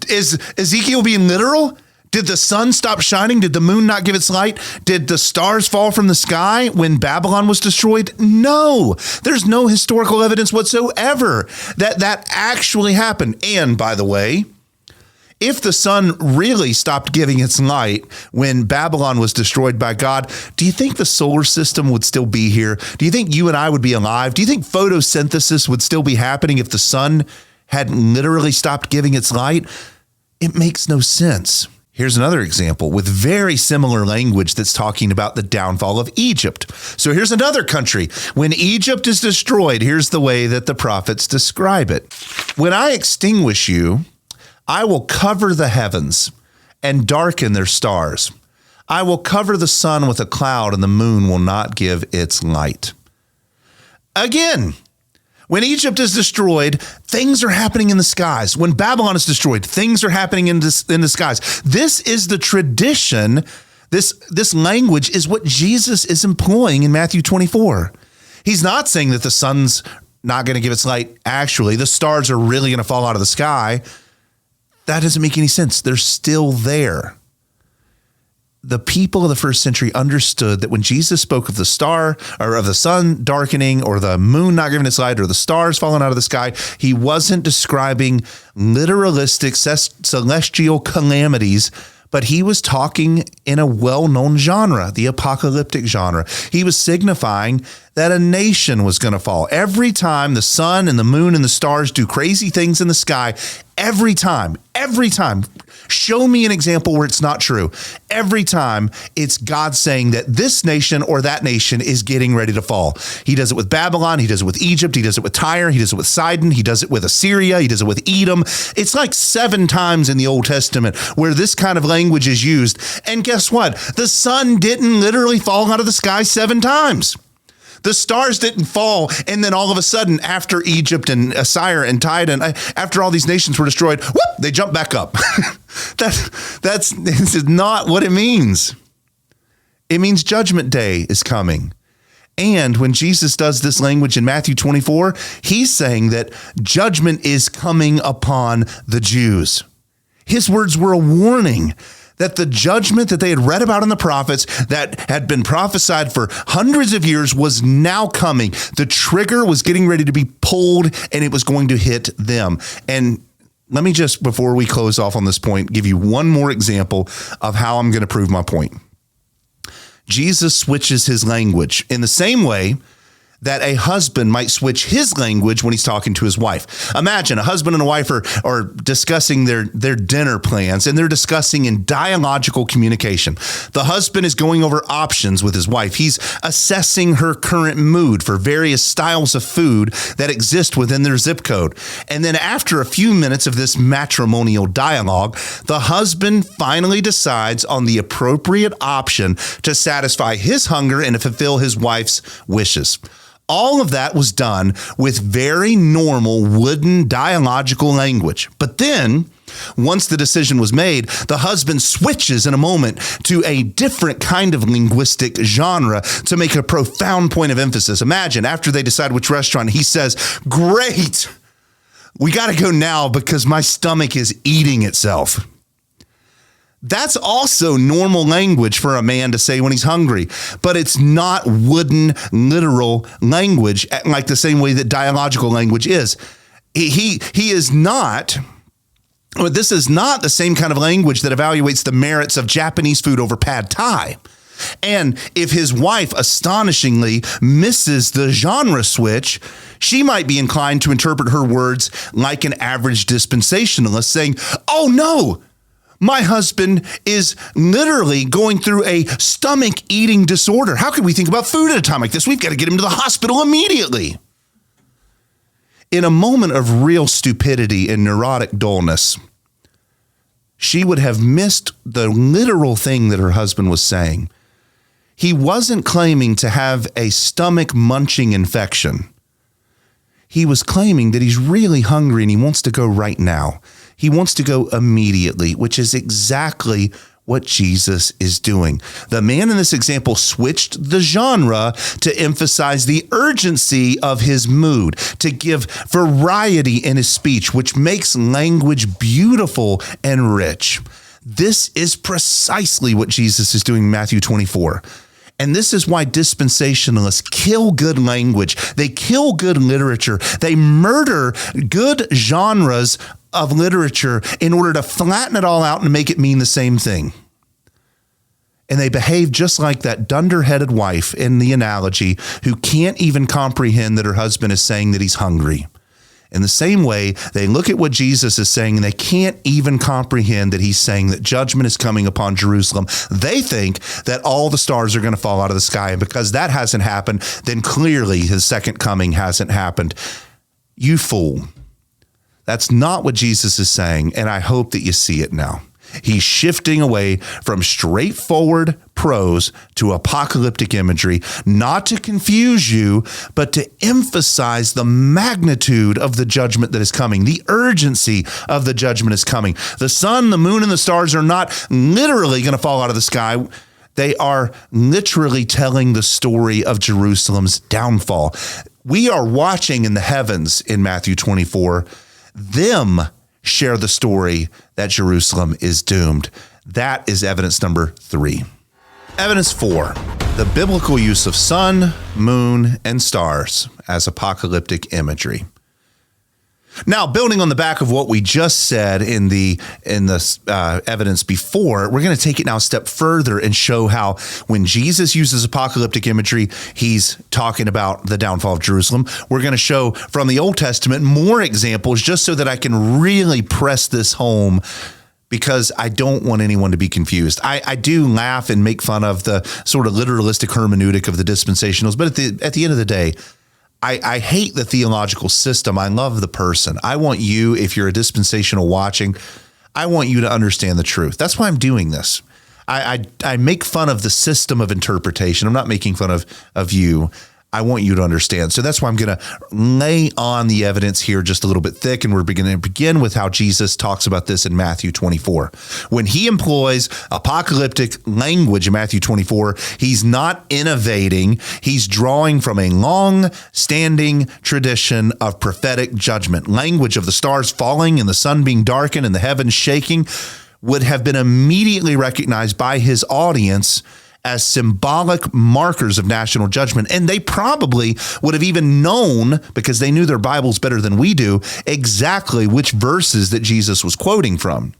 Ezekiel being literal? Did the sun stop shining? Did the moon not give its light? Did the stars fall from the sky when Babylon was destroyed? No, there's no historical evidence whatsoever that actually happened. And by the way, if the sun really stopped giving its light when Babylon was destroyed by God, do you think the solar system would still be here? Do you think you and I would be alive? Do you think photosynthesis would still be happening if the sun had literally stopped giving its light? It makes no sense. Here's another example with very similar language that's talking about the downfall of Egypt. So here's another country. When Egypt is destroyed, here's the way that the prophets describe it. When I extinguish you, I will cover the heavens and darken their stars. I will cover the sun with a cloud, and the moon will not give its light. Again, when Egypt is destroyed, things are happening in the skies. When Babylon is destroyed, things are happening in the skies. This is the tradition. This language is what Jesus is employing in Matthew 24. He's not saying that the sun's not going to give its light. Actually, the stars are really going to fall out of the sky. That doesn't make any sense. They're still there. The people of the first century understood that when Jesus spoke of the star or of the sun darkening or the moon not giving its light or the stars falling out of the sky, he wasn't describing literalistic celestial calamities, but he was talking in a well-known genre, the apocalyptic genre. He was signifying that a nation was going to fall. Every time the sun and the moon and the stars do crazy things in the sky, every time, Show me an example where it's not true. Every time it's God saying that this nation or that nation is getting ready to fall. He does it with Babylon. He does it with Egypt. He does it with Tyre. He does it with Sidon. He does it with Assyria. He does it with Edom. It's like 7 times in the Old Testament where this kind of language is used. And guess what? The sun didn't literally fall out of the sky 7 times. The stars didn't fall, and then all of a sudden, after Egypt and Assyria and Tidon, after all these nations were destroyed, whoop, they jump back up. This is not what it means. It means judgment day is coming. And when Jesus does this language in Matthew 24, he's saying that judgment is coming upon the Jews. His words were a warning that the judgment that they had read about in the prophets that had been prophesied for hundreds of years was now coming. The trigger was getting ready to be pulled and it was going to hit them. And let me just, before we close off on this point, give you one more example of how I'm going to prove my point. Jesus switches his language in the same way that a husband might switch his language when he's talking to his wife. Imagine a husband and a wife are discussing their dinner plans, and they're discussing in dialogical communication. The husband is going over options with his wife. He's assessing her current mood for various styles of food that exist within their zip code. And then after a few minutes of this matrimonial dialogue, the husband finally decides on the appropriate option to satisfy his hunger and to fulfill his wife's wishes. All of that was done with very normal wooden dialogical language. But then, once the decision was made, the husband switches in a moment to a different kind of linguistic genre to make a profound point of emphasis. Imagine, after they decide which restaurant, he says, "Great, we got to go now because my stomach is eating itself." That's also normal language for a man to say when he's hungry, but it's not wooden, literal language like the same way that dialogical language is. He is not, or this is not the same kind of language that evaluates the merits of Japanese food over pad thai. And if his wife astonishingly misses the genre switch, she might be inclined to interpret her words like an average dispensationalist saying, "Oh no, my husband is literally going through a stomach eating disorder. How can we think about food at a time like this? We've got to get him to the hospital immediately." In a moment of real stupidity and neurotic dullness, she would have missed the literal thing that her husband was saying. He wasn't claiming to have a stomach munching infection. He was claiming that he's really hungry and he wants to go right now. He wants to go immediately, which is exactly what Jesus is doing. The man in this example switched the genre to emphasize the urgency of his mood, to give variety in his speech, which makes language beautiful and rich. This is precisely what Jesus is doing in Matthew 24. And this is why dispensationalists kill good language. They kill good literature. They murder good genres of literature in order to flatten it all out and make it mean the same thing. And they behave just like that dunder-headed wife in the analogy who can't even comprehend that her husband is saying that he's hungry. In the same way, they look at what Jesus is saying and they can't even comprehend that he's saying that judgment is coming upon Jerusalem. They think that all the stars are going to fall out of the sky. And because that hasn't happened, then clearly his second coming hasn't happened. You fool. That's not what Jesus is saying, and I hope that you see it now. He's shifting away from straightforward prose to apocalyptic imagery, not to confuse you, but to emphasize the magnitude of the judgment that is coming. The urgency of the judgment is coming. The sun, the moon, and the stars are not literally going to fall out of the sky. They are literally telling the story of Jerusalem's downfall. We are watching in the heavens in Matthew 24, them share the story that Jerusalem is doomed. That is evidence number 3. Evidence 4, the biblical use of sun, moon, and stars as apocalyptic imagery. Now, building on the back of what we just said in the evidence before, we're going to take it now a step further and show how when Jesus uses apocalyptic imagery, he's talking about the downfall of Jerusalem. We're going to show from the Old Testament more examples just so that I can really press this home because I don't want anyone to be confused. I do laugh and make fun of the sort of literalistic hermeneutic of the dispensationals, but at the end of the day, I hate the theological system. I love the person. I want you, if you're a dispensational watching, I want you to understand the truth. That's why I'm doing this. I make fun of the system of interpretation. I'm not making fun of you. I want you to understand. So that's why I'm going to lay on the evidence here just a little bit thick. And we're going to begin with how Jesus talks about this in Matthew 24. When he employs apocalyptic language in Matthew 24, he's not innovating. He's drawing from a long-standing tradition of prophetic judgment. Language of the stars falling and the sun being darkened and the heavens shaking would have been immediately recognized by his audience as symbolic markers of national judgment. And they probably would have even known, because they knew their Bibles better than we do, exactly which verses that Jesus was quoting from.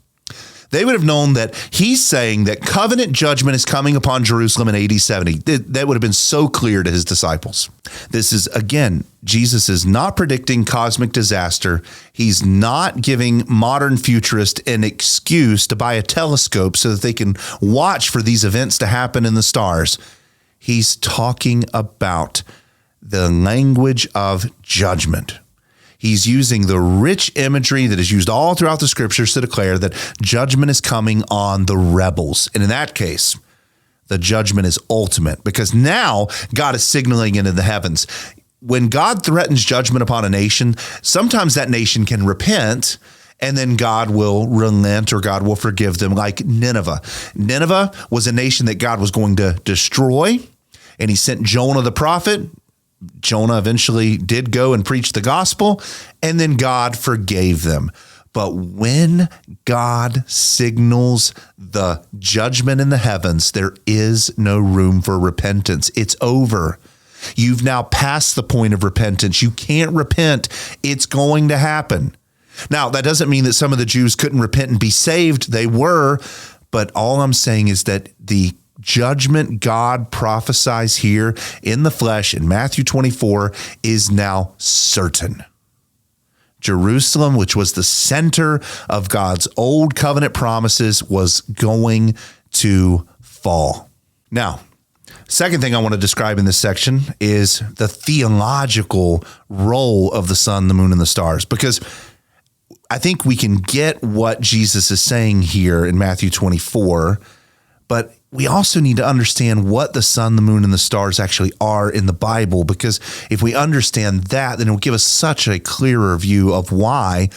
They would have known that he's saying that covenant judgment is coming upon Jerusalem in AD 70. That would have been so clear to his disciples. This is, again, Jesus is not predicting cosmic disaster. He's not giving modern futurists an excuse to buy a telescope so that they can watch for these events to happen in the stars. He's talking about the language of judgment. He's using the rich imagery that is used all throughout the scriptures to declare that judgment is coming on the rebels. And in that case, the judgment is ultimate, because now God is signaling into the heavens. When God threatens judgment upon a nation, sometimes that nation can repent, and then God will relent or God will forgive them, like Nineveh. Nineveh was a nation that God was going to destroy, and he sent Jonah the prophet. Jonah eventually did go and preach the gospel, and then God forgave them. But when God signals the judgment in the heavens, there is no room for repentance. It's over. You've now passed the point of repentance. You can't repent. It's going to happen. Now, that doesn't mean that some of the Jews couldn't repent and be saved. They were. But all I'm saying is that the judgment God prophesies here in the flesh in Matthew 24 is now certain. Jerusalem, which was the center of God's old covenant promises, was going to fall. Now, second thing I want to describe in this section is the theological role of the sun, the moon, and the stars, because I think we can get what Jesus is saying here in Matthew 24, but we also need to understand what the sun, the moon, and the stars actually are in the Bible, because if we understand that, then it will give us such a clearer view of why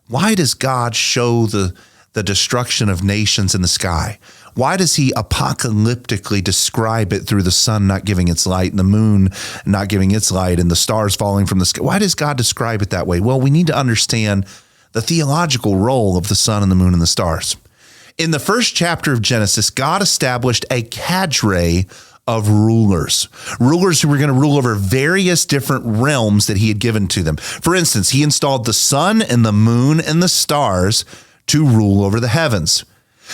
does God show the destruction of nations in the sky? Why does he apocalyptically describe it through the sun not giving its light and the moon not giving its light and the stars falling from the sky? Why does God describe it that way? Well, we need to understand the theological role of the sun and the moon and the stars. In the first chapter of Genesis, God established a cadre of rulers who were going to rule over various different realms that he had given to them. For instance, he installed the sun and the moon and the stars to rule over the heavens,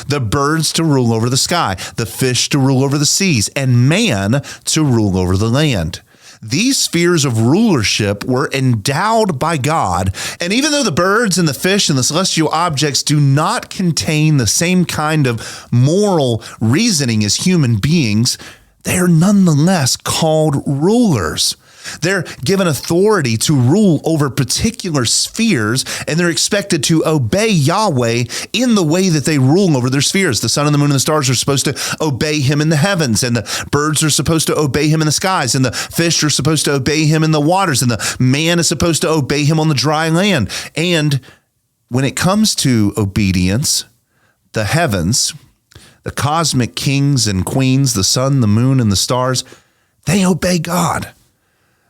the birds to rule over the sky, the fish to rule over the seas, and man to rule over the land. These spheres of rulership were endowed by God, and even though the birds and the fish and the celestial objects do not contain the same kind of moral reasoning as human beings, they are nonetheless called rulers. They're given authority to rule over particular spheres, and they're expected to obey Yahweh in the way that they rule over their spheres. The sun and the moon and the stars are supposed to obey him in the heavens, and the birds are supposed to obey him in the skies, and the fish are supposed to obey him in the waters, and the man is supposed to obey him on the dry land. And when it comes to obedience, the heavens, the cosmic kings and queens, the sun, the moon, and the stars, they obey God.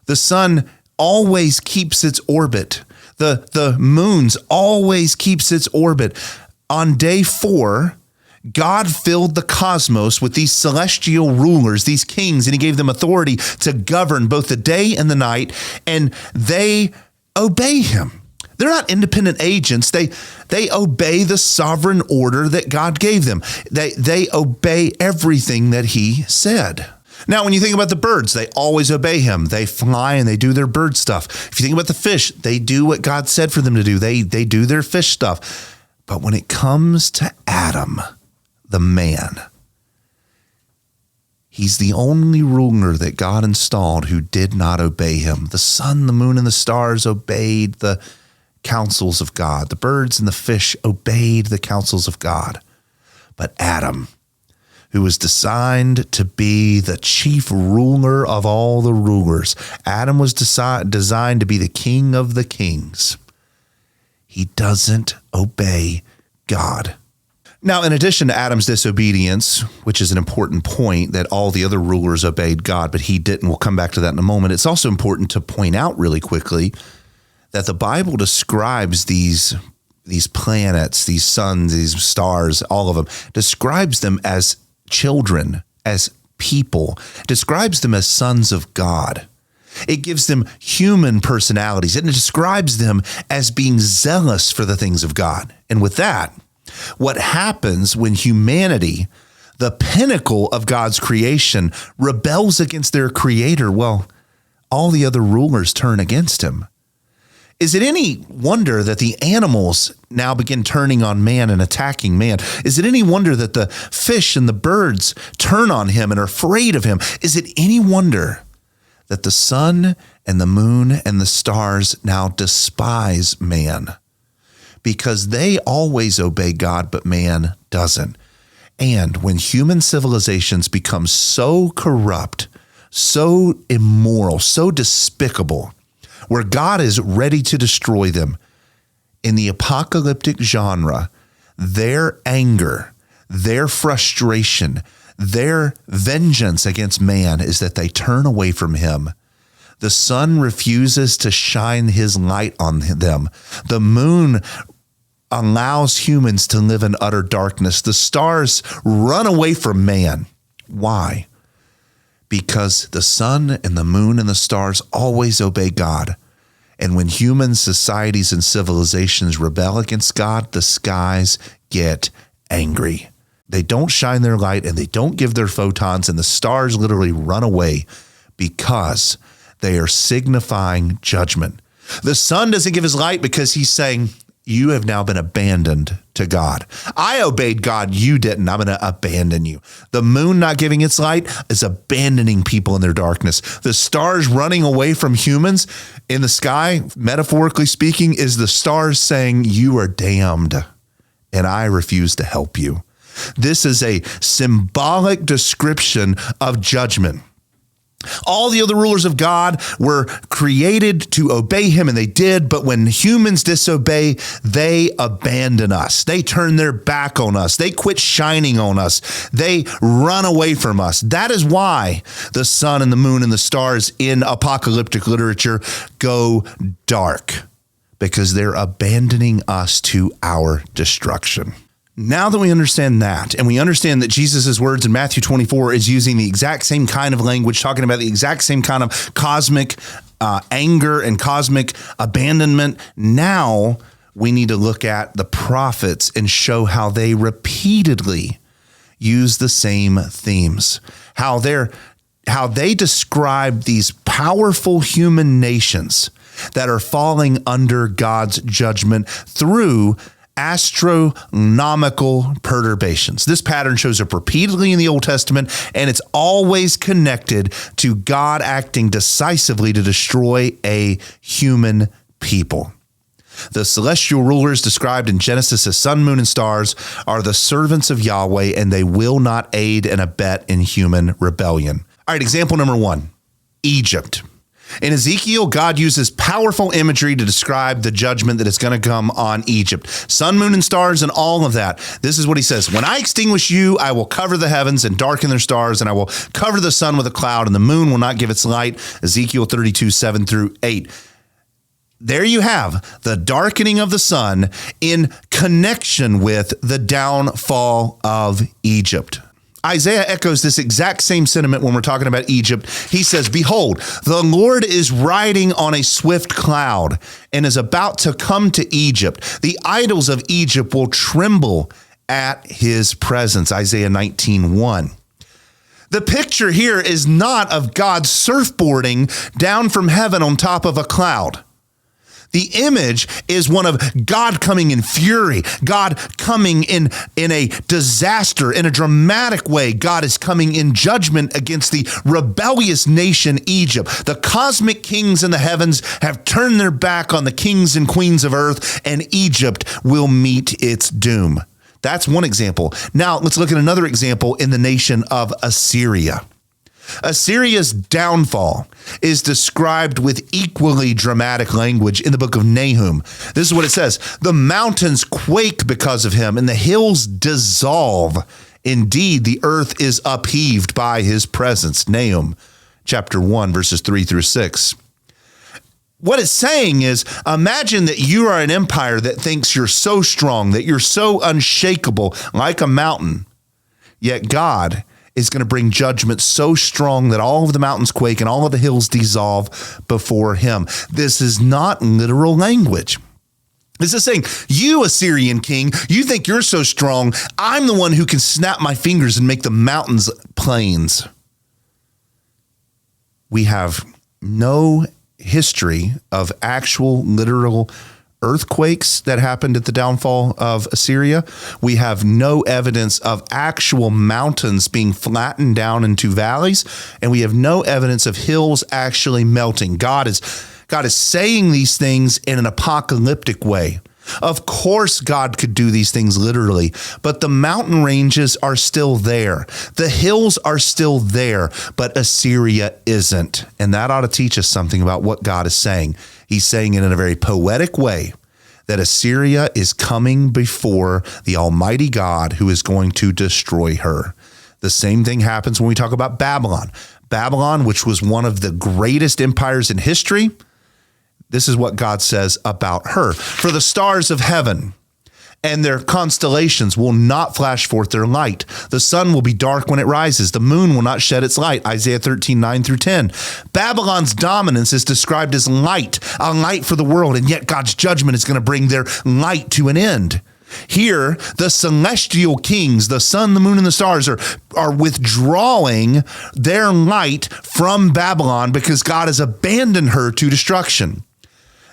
The sun always keeps its orbit. The moons always keeps its orbit. On day 4, God filled the cosmos with these celestial rulers, these kings, and he gave them authority to govern both the day and the night, and they obey him. They're not independent agents. They obey the sovereign order that God gave them. They obey everything that he said. Now, when you think about the birds, they always obey him. They fly and they do their bird stuff. If you think about the fish, they do what God said for them to do. They do their fish stuff. But when it comes to Adam, the man, he's the only ruler that God installed who did not obey him. The sun, the moon, and the stars obeyed the counsels of God. The birds and the fish obeyed the counsels of God. But Adam, who was designed to be the chief ruler of all the rulers, Adam was designed to be the king of the kings. He doesn't obey God. Now, in addition to Adam's disobedience, which is an important point that all the other rulers obeyed God, but he didn't. We'll come back to that in a moment. It's also important to point out really quickly that the Bible describes these planets, these suns, these stars, all of them, describes them as children, as people, describes them as sons of God. It gives them human personalities, and it describes them as being zealous for the things of God. And with that, what happens when humanity, the pinnacle of God's creation, rebels against their creator? Well, all the other rulers turn against him. Is it any wonder that the animals now begin turning on man and attacking man? Is it any wonder that the fish and the birds turn on him and are afraid of him? Is it any wonder that the sun and the moon and the stars now despise man? Because they always obey God, but man doesn't. And when human civilizations become so corrupt, so immoral, so despicable, where God is ready to destroy them, in the apocalyptic genre, their anger, their frustration, their vengeance against man is that they turn away from him. The sun refuses to shine his light on them. The moon allows humans to live in utter darkness. The stars run away from man. Why? Because the sun and the moon and the stars always obey God. And when human societies and civilizations rebel against God, the skies get angry. They don't shine their light and they don't give their photons, and the stars literally run away because they are signifying judgment. The sun doesn't give his light because he's saying, you have now been abandoned to God. I obeyed God, you didn't. I'm going to abandon you. The moon not giving its light is abandoning people in their darkness. The stars running away from humans in the sky, metaphorically speaking, is the stars saying, you are damned, and I refuse to help you. This is a symbolic description of judgment. All the other rulers of God were created to obey him, and they did. But when humans disobey, they abandon us. They turn their back on us. They quit shining on us. They run away from us. That is why the sun and the moon and the stars in apocalyptic literature go dark, because they're abandoning us to our destruction. Now that we understand that, and we understand that Jesus' words in Matthew 24 is using the exact same kind of language, talking about the exact same kind of cosmic anger and cosmic abandonment, now we need to look at the prophets and show how they repeatedly use the same themes, how they describe these powerful human nations that are falling under God's judgment through astronomical perturbations. This pattern shows up repeatedly in the Old Testament, and it's always connected to God acting decisively to destroy a human people. The celestial rulers described in Genesis as sun, moon, and stars are the servants of Yahweh, and they will not aid and abet in human rebellion. All right, example number 1, Egypt. In Ezekiel, God uses powerful imagery to describe the judgment that is going to come on Egypt. Sun, moon, and stars, and all of that. This is what he says. When I extinguish you, I will cover the heavens and darken their stars, and I will cover the sun with a cloud, and the moon will not give its light. Ezekiel 32, 7 through 8. There you have the darkening of the sun in connection with the downfall of Egypt. Isaiah echoes this exact same sentiment when we're talking about Egypt. He says, behold, the Lord is riding on a swift cloud and is about to come to Egypt. The idols of Egypt will tremble at his presence. Isaiah 19:1. The picture here is not of God surfboarding down from heaven on top of a cloud. The image is one of God coming in fury, God coming in a disaster, in a dramatic way. God is coming in judgment against the rebellious nation Egypt. The cosmic kings in the heavens have turned their back on the kings and queens of earth, and Egypt will meet its doom. That's one example. Now let's look at another example in the nation of Assyria. Assyria's downfall is described with equally dramatic language in the book of Nahum. This is what it says: the mountains quake because of him, and the hills dissolve. Indeed, the earth is upheaved by his presence. Nahum chapter 1, verses 3 through 6. What it's saying is, imagine that you are an empire that thinks you're so strong, that you're so unshakable like a mountain, yet God is going to bring judgment so strong that all of the mountains quake and all of the hills dissolve before him. This is not literal language. This is saying, you Assyrian king, you think you're so strong. I'm the one who can snap my fingers and make the mountains plains. We have no history of actual literal earthquakes that happened at the downfall of Assyria. We have no evidence of actual mountains being flattened down into valleys, and we have no evidence of hills actually melting. God is saying these things in an apocalyptic way. Of course, God could do these things literally, but the mountain ranges are still there. The hills are still there, but Assyria isn't. And that ought to teach us something about what God is saying. He's saying it in a very poetic way that Assyria is coming before the Almighty God who is going to destroy her. The same thing happens when we talk about Babylon. Babylon, which was one of the greatest empires in history, this is what God says about her. For the stars of heaven and their constellations will not flash forth their light. The sun will be dark when it rises. The moon will not shed its light. Isaiah 13, 9 through 10. Babylon's dominance is described as light, a light for the world, and yet God's judgment is going to bring their light to an end. Here, the celestial kings, the sun, the moon, and the stars are withdrawing their light from Babylon because God has abandoned her to destruction.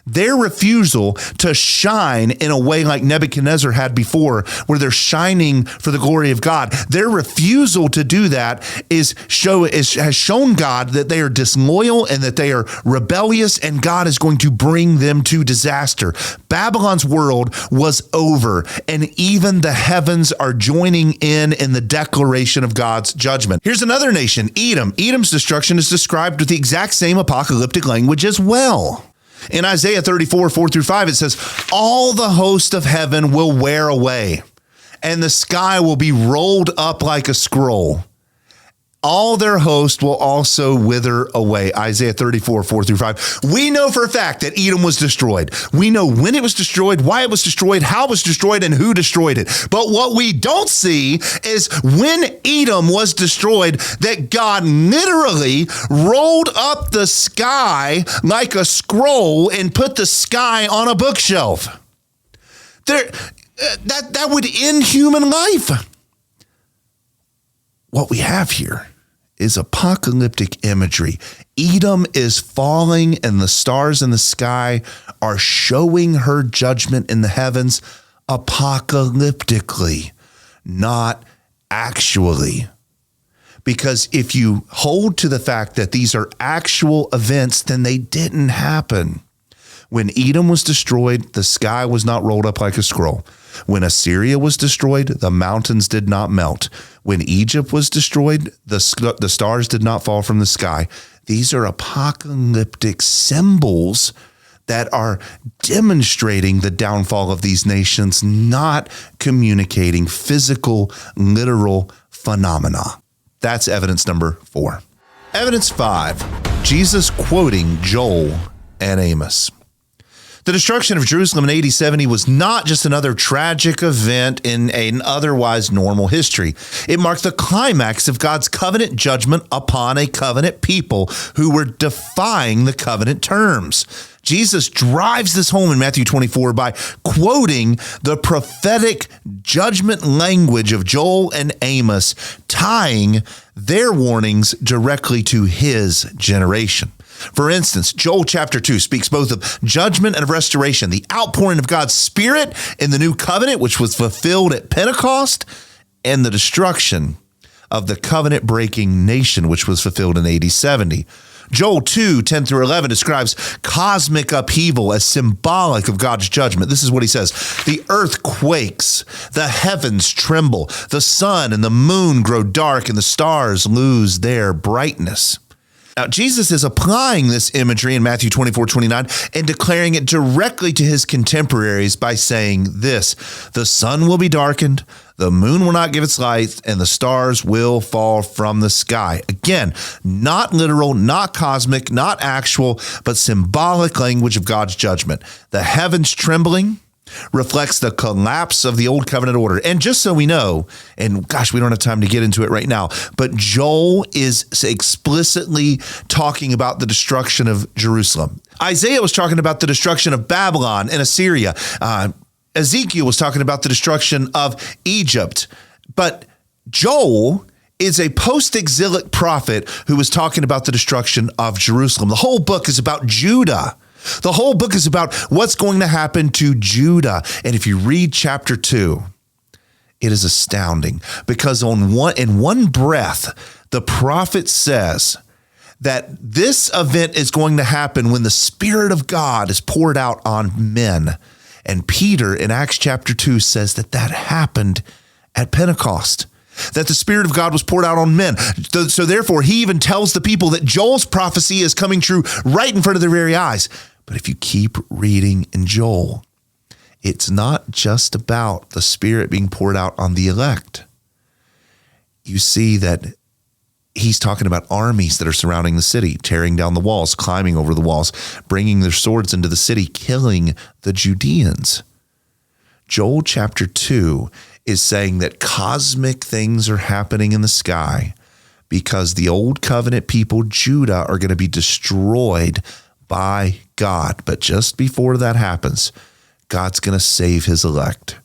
Their refusal to shine in a way like Nebuchadnezzar had before, where they're shining for the glory of God, their refusal to do that has shown God that they are disloyal and that they are rebellious, and God is going to bring them to disaster. Babylon's world was over, and even the heavens are joining in the declaration of God's judgment. Here's another nation, Edom. Edom's destruction is described with the exact same apocalyptic language as well. In Isaiah 34, 4 through 5, it says, all the host of heaven will wear away, and the sky will be rolled up like a scroll. All their host will also wither away. Isaiah 34, 4 through 5. We know for a fact that Edom was destroyed. We know when it was destroyed, why it was destroyed, how it was destroyed, and who destroyed it. But what we don't see is when Edom was destroyed, that God literally rolled up the sky like a scroll and put the sky on a bookshelf. That would end human life. What we have here is apocalyptic imagery. Edom is falling, and the stars in the sky are showing her judgment in the heavens apocalyptically, not actually. Because if you hold to the fact that these are actual events, then they didn't happen. When Edom was destroyed, the sky was not rolled up like a scroll. When Assyria was destroyed, the mountains did not melt. When Egypt was destroyed, the stars did not fall from the sky. These are apocalyptic symbols that are demonstrating the downfall of these nations, not communicating physical, literal phenomena. That's evidence number 4. Evidence 5, Jesus quoting Joel and Amos. The destruction of Jerusalem in AD 70 was not just another tragic event in an otherwise normal history. It marked the climax of God's covenant judgment upon a covenant people who were defying the covenant terms. Jesus drives this home in Matthew 24 by quoting the prophetic judgment language of Joel and Amos, tying their warnings directly to his generation. For instance, Joel chapter 2 speaks both of judgment and of restoration, the outpouring of God's Spirit in the new covenant, which was fulfilled at Pentecost, and the destruction of the covenant-breaking nation, which was fulfilled in AD 70. Joel 2, 10 through 11 describes cosmic upheaval as symbolic of God's judgment. This is what he says: the earth quakes, the heavens tremble, the sun and the moon grow dark, and the stars lose their brightness. Now, Jesus is applying this imagery in Matthew 24:29 and declaring it directly to his contemporaries by saying this: the sun will be darkened, the moon will not give its light, and the stars will fall from the sky. Again, not literal, not cosmic, not actual, but symbolic language of God's judgment. The heavens trembling reflects the collapse of the old covenant order. And just so we know, and gosh, we don't have time to get into it right now, but Joel is explicitly talking about the destruction of Jerusalem. Isaiah was talking about the destruction of Babylon and Assyria. Ezekiel was talking about the destruction of Egypt. But Joel is a post-exilic prophet who was talking about the destruction of Jerusalem. The whole book is about Judah. The whole book is about what's going to happen to Judah. And if you read chapter 2, it is astounding because in one breath, the prophet says that this event is going to happen when the Spirit of God is poured out on men. And Peter in Acts chapter 2 says that happened at Pentecost, that the Spirit of God was poured out on men. So therefore, he even tells the people that Joel's prophecy is coming true right in front of their very eyes. But if you keep reading in Joel, it's not just about the Spirit being poured out on the elect. You see that he's talking about armies that are surrounding the city, tearing down the walls, climbing over the walls, bringing their swords into the city, killing the Judeans. Joel chapter 2 is saying that cosmic things are happening in the sky because the old covenant people, Judah, are going to be destroyed by God. But just before that happens, God's going to save his elect.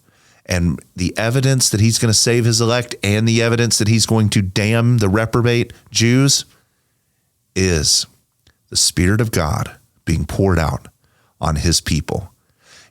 And the evidence that he's going to save his elect and the evidence that he's going to damn the reprobate Jews is the Spirit of God being poured out on his people.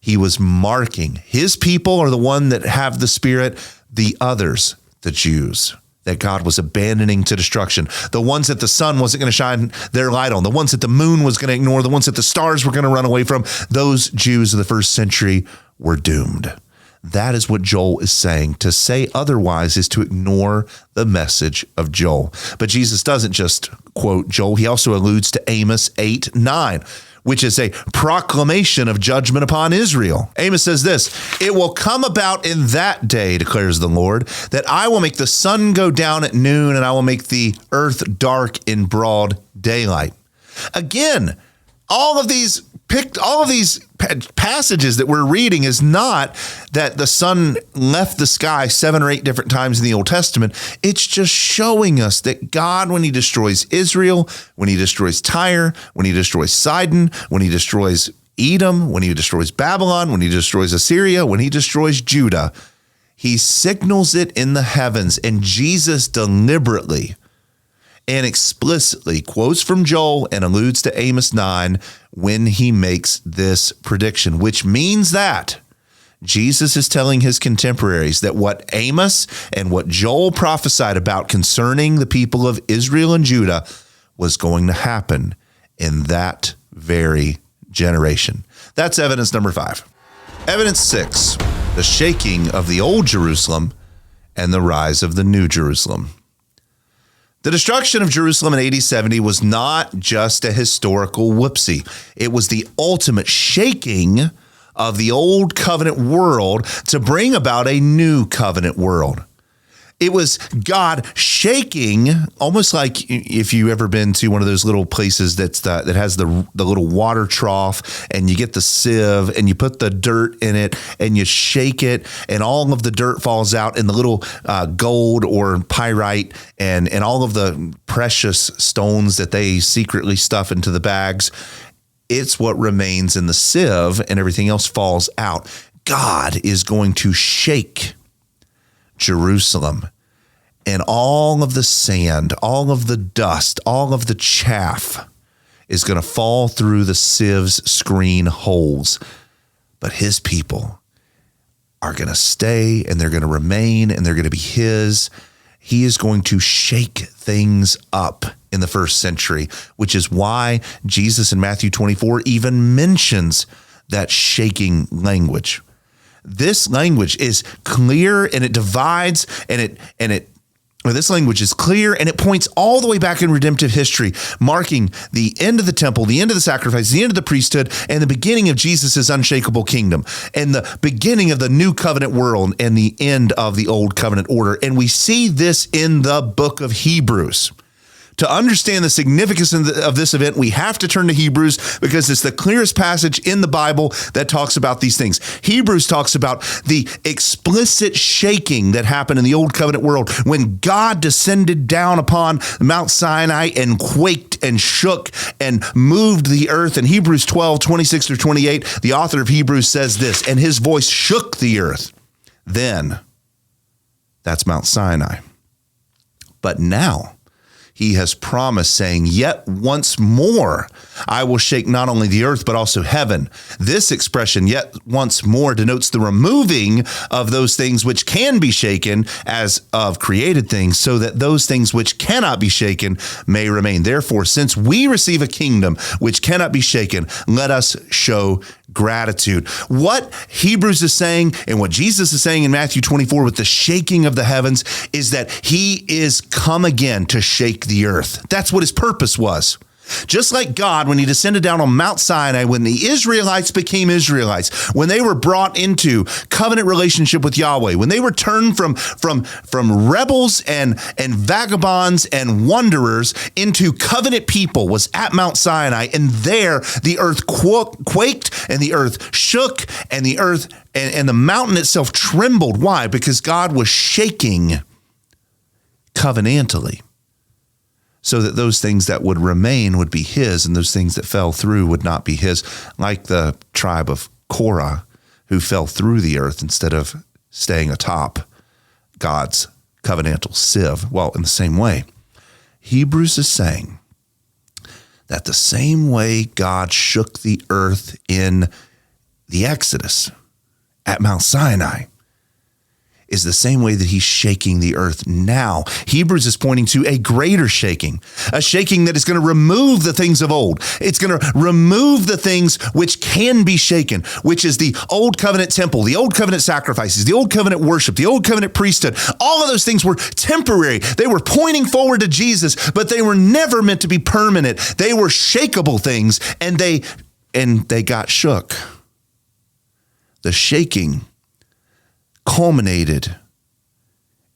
He was marking his people are the one that have the Spirit, the others, the Jews, that God was abandoning to destruction. The ones that the sun wasn't going to shine their light on, the ones that the moon was going to ignore, the ones that the stars were going to run away from, those Jews of the first century were doomed. That is what Joel is saying. To say otherwise is to ignore the message of Joel. But Jesus doesn't just quote Joel. He also alludes to Amos 8:9, which is a proclamation of judgment upon Israel. Amos says this: it will come about in that day, declares the Lord, that I will make the sun go down at noon and I will make the earth dark in broad daylight. Again, all of these passages that we're reading is not that the sun left the sky 7 or 8 different times in the Old Testament. It's just showing us that God, when he destroys Israel, when he destroys Tyre, when he destroys Sidon, when he destroys Edom, when he destroys Babylon, when he destroys Assyria, when he destroys Judah, he signals it in the heavens. And Jesus deliberately and explicitly quotes from Joel and alludes to Amos 9 when he makes this prediction, which means that Jesus is telling his contemporaries that what Amos and what Joel prophesied about concerning the people of Israel and Judah was going to happen in that very generation. That's evidence number 5. Evidence 6, the shaking of the old Jerusalem and the rise of the new Jerusalem. The destruction of Jerusalem in AD 70 was not just a historical whoopsie. It was the ultimate shaking of the old covenant world to bring about a new covenant world. It was God shaking, almost like if you've ever been to one of those little places that has the little water trough, and you get the sieve and you put the dirt in it and you shake it and all of the dirt falls out, and the little gold or pyrite and all of the precious stones that they secretly stuff into the bags. It's what remains in the sieve and everything else falls out. God is going to shake Jerusalem, and all of the sand, all of the dust, all of the chaff is going to fall through the sieve's screen holes. But his people are going to stay, and they're going to remain, and they're going to be his. He is going to shake things up in the first century, which is why Jesus in Matthew 24 even mentions that shaking language. This language is clear, and it divides, this language is clear, and it points all the way back in redemptive history, marking the end of the temple, the end of the sacrifice, the end of the priesthood, and the beginning of Jesus' unshakable kingdom, and the beginning of the new covenant world, and the end of the old covenant order. And we see this in the book of Hebrews. To understand the significance of this event, we have to turn to Hebrews, because it's the clearest passage in the Bible that talks about these things. Hebrews talks about the explicit shaking that happened in the old covenant world when God descended down upon Mount Sinai and quaked and shook and moved the earth. In Hebrews 12, 26 through 28, the author of Hebrews says this, and his voice shook the earth. Then, that's Mount Sinai. But now, he has promised, saying, yet once more, I will shake not only the earth, but also heaven. This expression, yet once more, denotes the removing of those things which can be shaken as of created things, so that those things which cannot be shaken may remain. Therefore, since we receive a kingdom which cannot be shaken, let us show gratitude. What Hebrews is saying and what Jesus is saying in Matthew 24 with the shaking of the heavens is that he is come again to shake the earth. That's what his purpose was. Just like God, when he descended down on Mount Sinai, when the Israelites became Israelites, when they were brought into covenant relationship with Yahweh, when they were turned from rebels and vagabonds and wanderers into covenant people, was at Mount Sinai. And there the earth quaked and the earth shook and the earth and the mountain itself trembled. Why? Because God was shaking covenantally, so that those things that would remain would be his, and those things that fell through would not be his, like the tribe of Korah, who fell through the earth instead of staying atop God's covenantal sieve. Well, in the same way, Hebrews is saying that the same way God shook the earth in the Exodus at Mount Sinai is the same way that he's shaking the earth now. Hebrews is pointing to a greater shaking, a shaking that is going to remove the things of old. It's going to remove the things which can be shaken, which is the old covenant temple, the old covenant sacrifices, the old covenant worship, the old covenant priesthood. All of those things were temporary. They were pointing forward to Jesus, but they were never meant to be permanent. They were shakeable things, and they got shook. The shaking culminated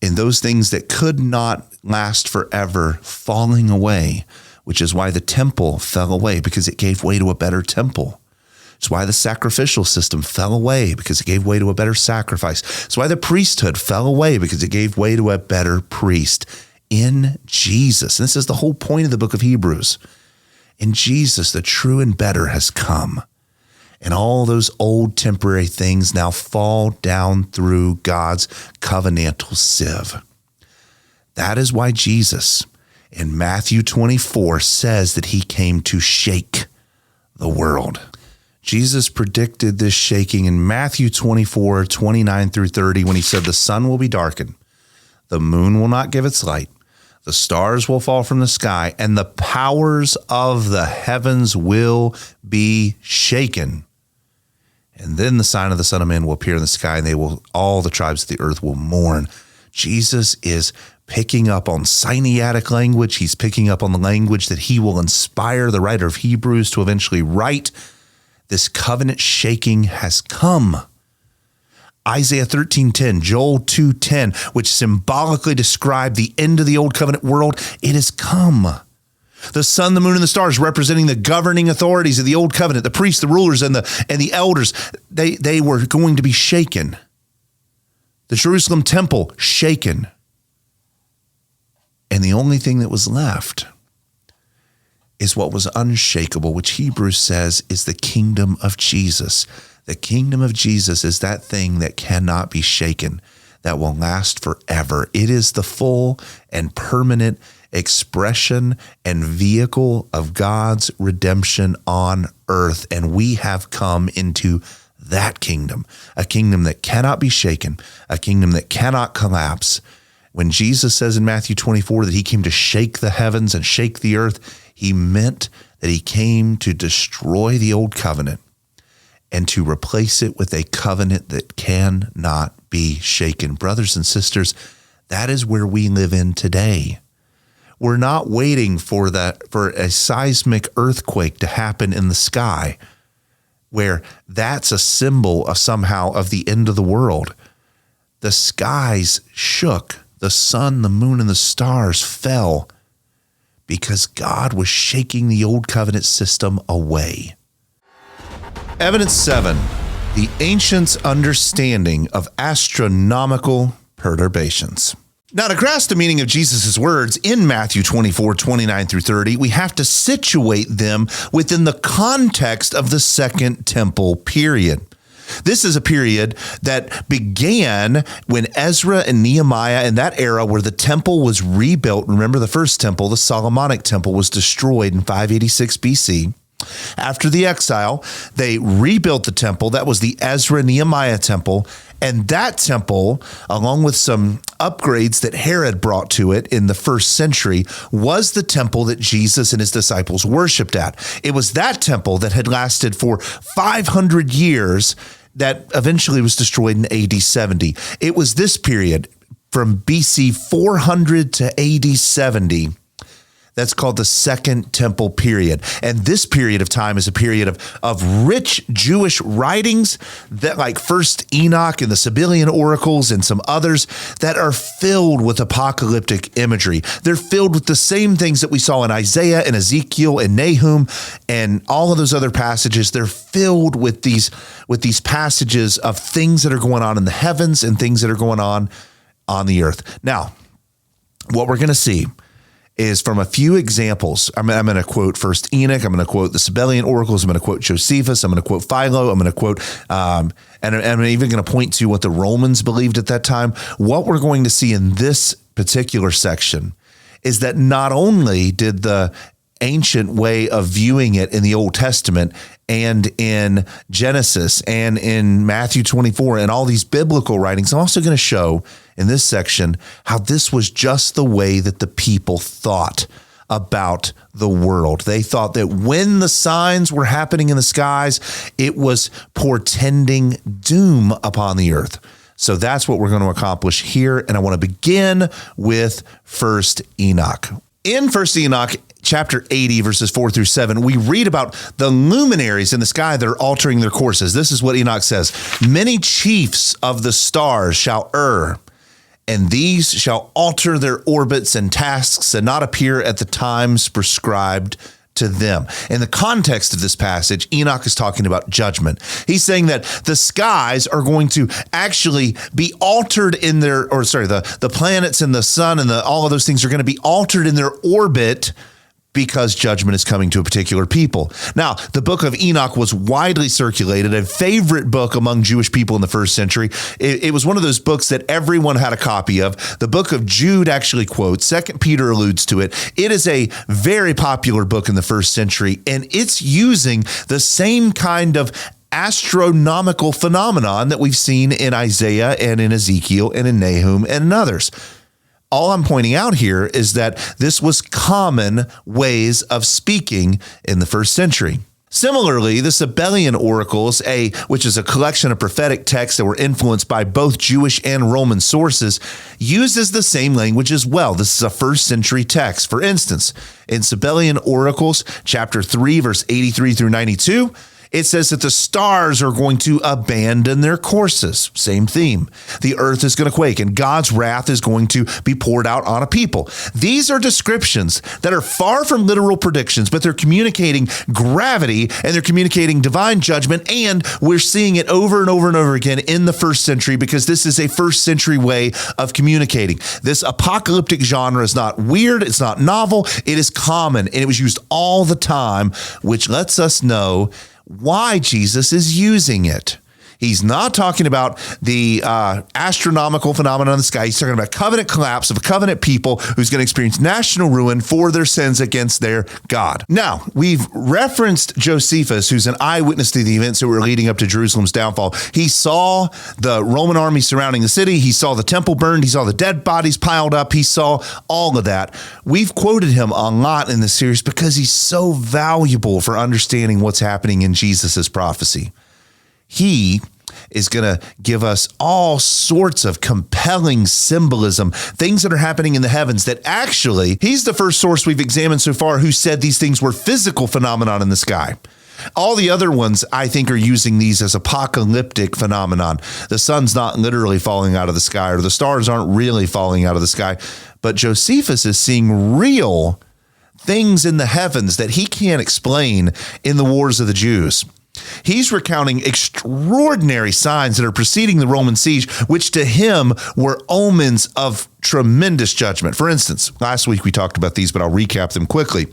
in those things that could not last forever falling away, which is why the temple fell away, because it gave way to a better temple. It's why the sacrificial system fell away, because it gave way to a better sacrifice. It's why the priesthood fell away, because it gave way to a better priest in Jesus. And this is the whole point of the book of Hebrews. In Jesus, the true and better has come. And all those old temporary things now fall down through God's covenantal sieve. That is why Jesus in Matthew 24 says that he came to shake the world. Jesus predicted this shaking in Matthew 24, 29 through 30, when he said, the sun will be darkened, the moon will not give its light, the stars will fall from the sky, and the powers of the heavens will be shaken. And then the sign of the Son of Man will appear in the sky, and all the tribes of the earth will mourn. Jesus is picking up on Sinaitic language. He's picking up on the language that he will inspire the writer of Hebrews to eventually write. This covenant shaking has come. Isaiah 13:10, Joel 2:10, which symbolically describe the end of the old covenant world, it has come. The sun, the moon, and the stars representing the governing authorities of the old covenant, the priests, the rulers, and the elders, they were going to be shaken. The Jerusalem temple shaken. And the only thing that was left is what was unshakable, which Hebrews says is the kingdom of Jesus. The kingdom of Jesus is that thing that cannot be shaken, that will last forever. It is the full and permanent expression and vehicle of God's redemption on earth. And we have come into that kingdom, a kingdom that cannot be shaken, a kingdom that cannot collapse. When Jesus says in Matthew 24 that he came to shake the heavens and shake the earth, he meant that he came to destroy the old covenant and to replace it with a covenant that cannot be shaken. Brothers and sisters, that is where we live in today. We're not waiting for a seismic earthquake to happen in the sky, where that's a symbol of somehow of the end of the world. The skies shook, the sun, the moon, and the stars fell because God was shaking the old covenant system away. Evidence 7, the ancients' understanding of astronomical perturbations. Now, to grasp the meaning of Jesus' words in Matthew 24, 29 through 30, we have to situate them within the context of the Second Temple period. This is a period that began when Ezra and Nehemiah, in that era where the temple was rebuilt. Remember, the first temple, the Solomonic temple, was destroyed in 586 BC. After the exile, they rebuilt the temple. That was the Ezra-Nehemiah temple. And that temple, along with some upgrades that Herod brought to it in the first century, was the temple that Jesus and his disciples worshiped at. It was that temple that had lasted for 500 years that eventually was destroyed in AD 70. It was this period from BC 400 to AD 70 that's called the Second Temple period. And this period of time is a period of rich Jewish writings that, like First Enoch and the Sibyllian oracles and some others, that are filled with apocalyptic imagery. They're filled with the same things that we saw in Isaiah and Ezekiel and Nahum and all of those other passages. They're filled with these passages of things that are going on in the heavens and things that are going on the earth. Now, what we're going to see is from a few examples. I'm going to quote First Enoch. I'm going to quote the Sibyllian oracles. I'm going to quote Josephus. I'm going to quote Philo. I'm going to quote, and I'm even going to point to what the Romans believed at that time. What we're going to see in this particular section is that not only did the ancient way of viewing it in the Old Testament and in Genesis and in Matthew 24 and all these biblical writings, I'm also going to show in this section how this was just the way that the people thought about the world. They thought that when the signs were happening in the skies, it was portending doom upon the earth. So that's what we're going to accomplish here. And I want to begin with First Enoch. In First Enoch, chapter 80, verses 4 through 7, we read about the luminaries in the sky that are altering their courses. This is what Enoch says. Many chiefs of the stars shall err, and these shall alter their orbits and tasks and not appear at the times prescribed to them. In the context of this passage, Enoch is talking about judgment. He's saying that the skies are going to actually be altered in the planets and the sun and all of those things are going to be altered in their orbit because judgment is coming to a particular people. Now, the book of Enoch was widely circulated, a favorite book among Jewish people in the first century. It was one of those books that everyone had a copy of. The book of Jude actually quotes, 2 Peter alludes to it. It is a very popular book in the first century, and it's using the same kind of astronomical phenomenon that we've seen in Isaiah and in Ezekiel and in Nahum and in others. All I'm pointing out here is that this was common ways of speaking in the first century. Similarly, the Sibyllian oracles, which is a collection of prophetic texts that were influenced by both Jewish and Roman sources, uses the same language as well. This is a first century text. For instance, in Sibyllian oracles, chapter 3, verse 83 through 92, it says that the stars are going to abandon their courses. Same theme. The earth is going to quake and God's wrath is going to be poured out on a people. These are descriptions that are far from literal predictions, but they're communicating gravity and they're communicating divine judgment. And we're seeing it over and over and over again in the first century because this is a first century way of communicating. This apocalyptic genre is not weird. It's not novel. It is common and it was used all the time, which lets us know why Jesus is using it. He's not talking about the astronomical phenomenon in the sky. He's talking about covenant collapse of a covenant people who's going to experience national ruin for their sins against their God. Now, we've referenced Josephus, who's an eyewitness to the events that were leading up to Jerusalem's downfall. He saw the Roman army surrounding the city. He saw the temple burned. He saw the dead bodies piled up. He saw all of that. We've quoted him a lot in this series because he's so valuable for understanding what's happening in Jesus's prophecy. He is going to give us all sorts of compelling symbolism, things that are happening in the heavens that actually, he's the first source we've examined so far who said these things were physical phenomenon in the sky. All the other ones, I think, are using these as apocalyptic phenomenon. The sun's not literally falling out of the sky, or the stars aren't really falling out of the sky. But Josephus is seeing real things in the heavens that he can't explain in the wars of the Jews. He's recounting extraordinary signs that are preceding the Roman siege, which to him were omens of tremendous judgment. For instance, last week we talked about these, but I'll recap them quickly.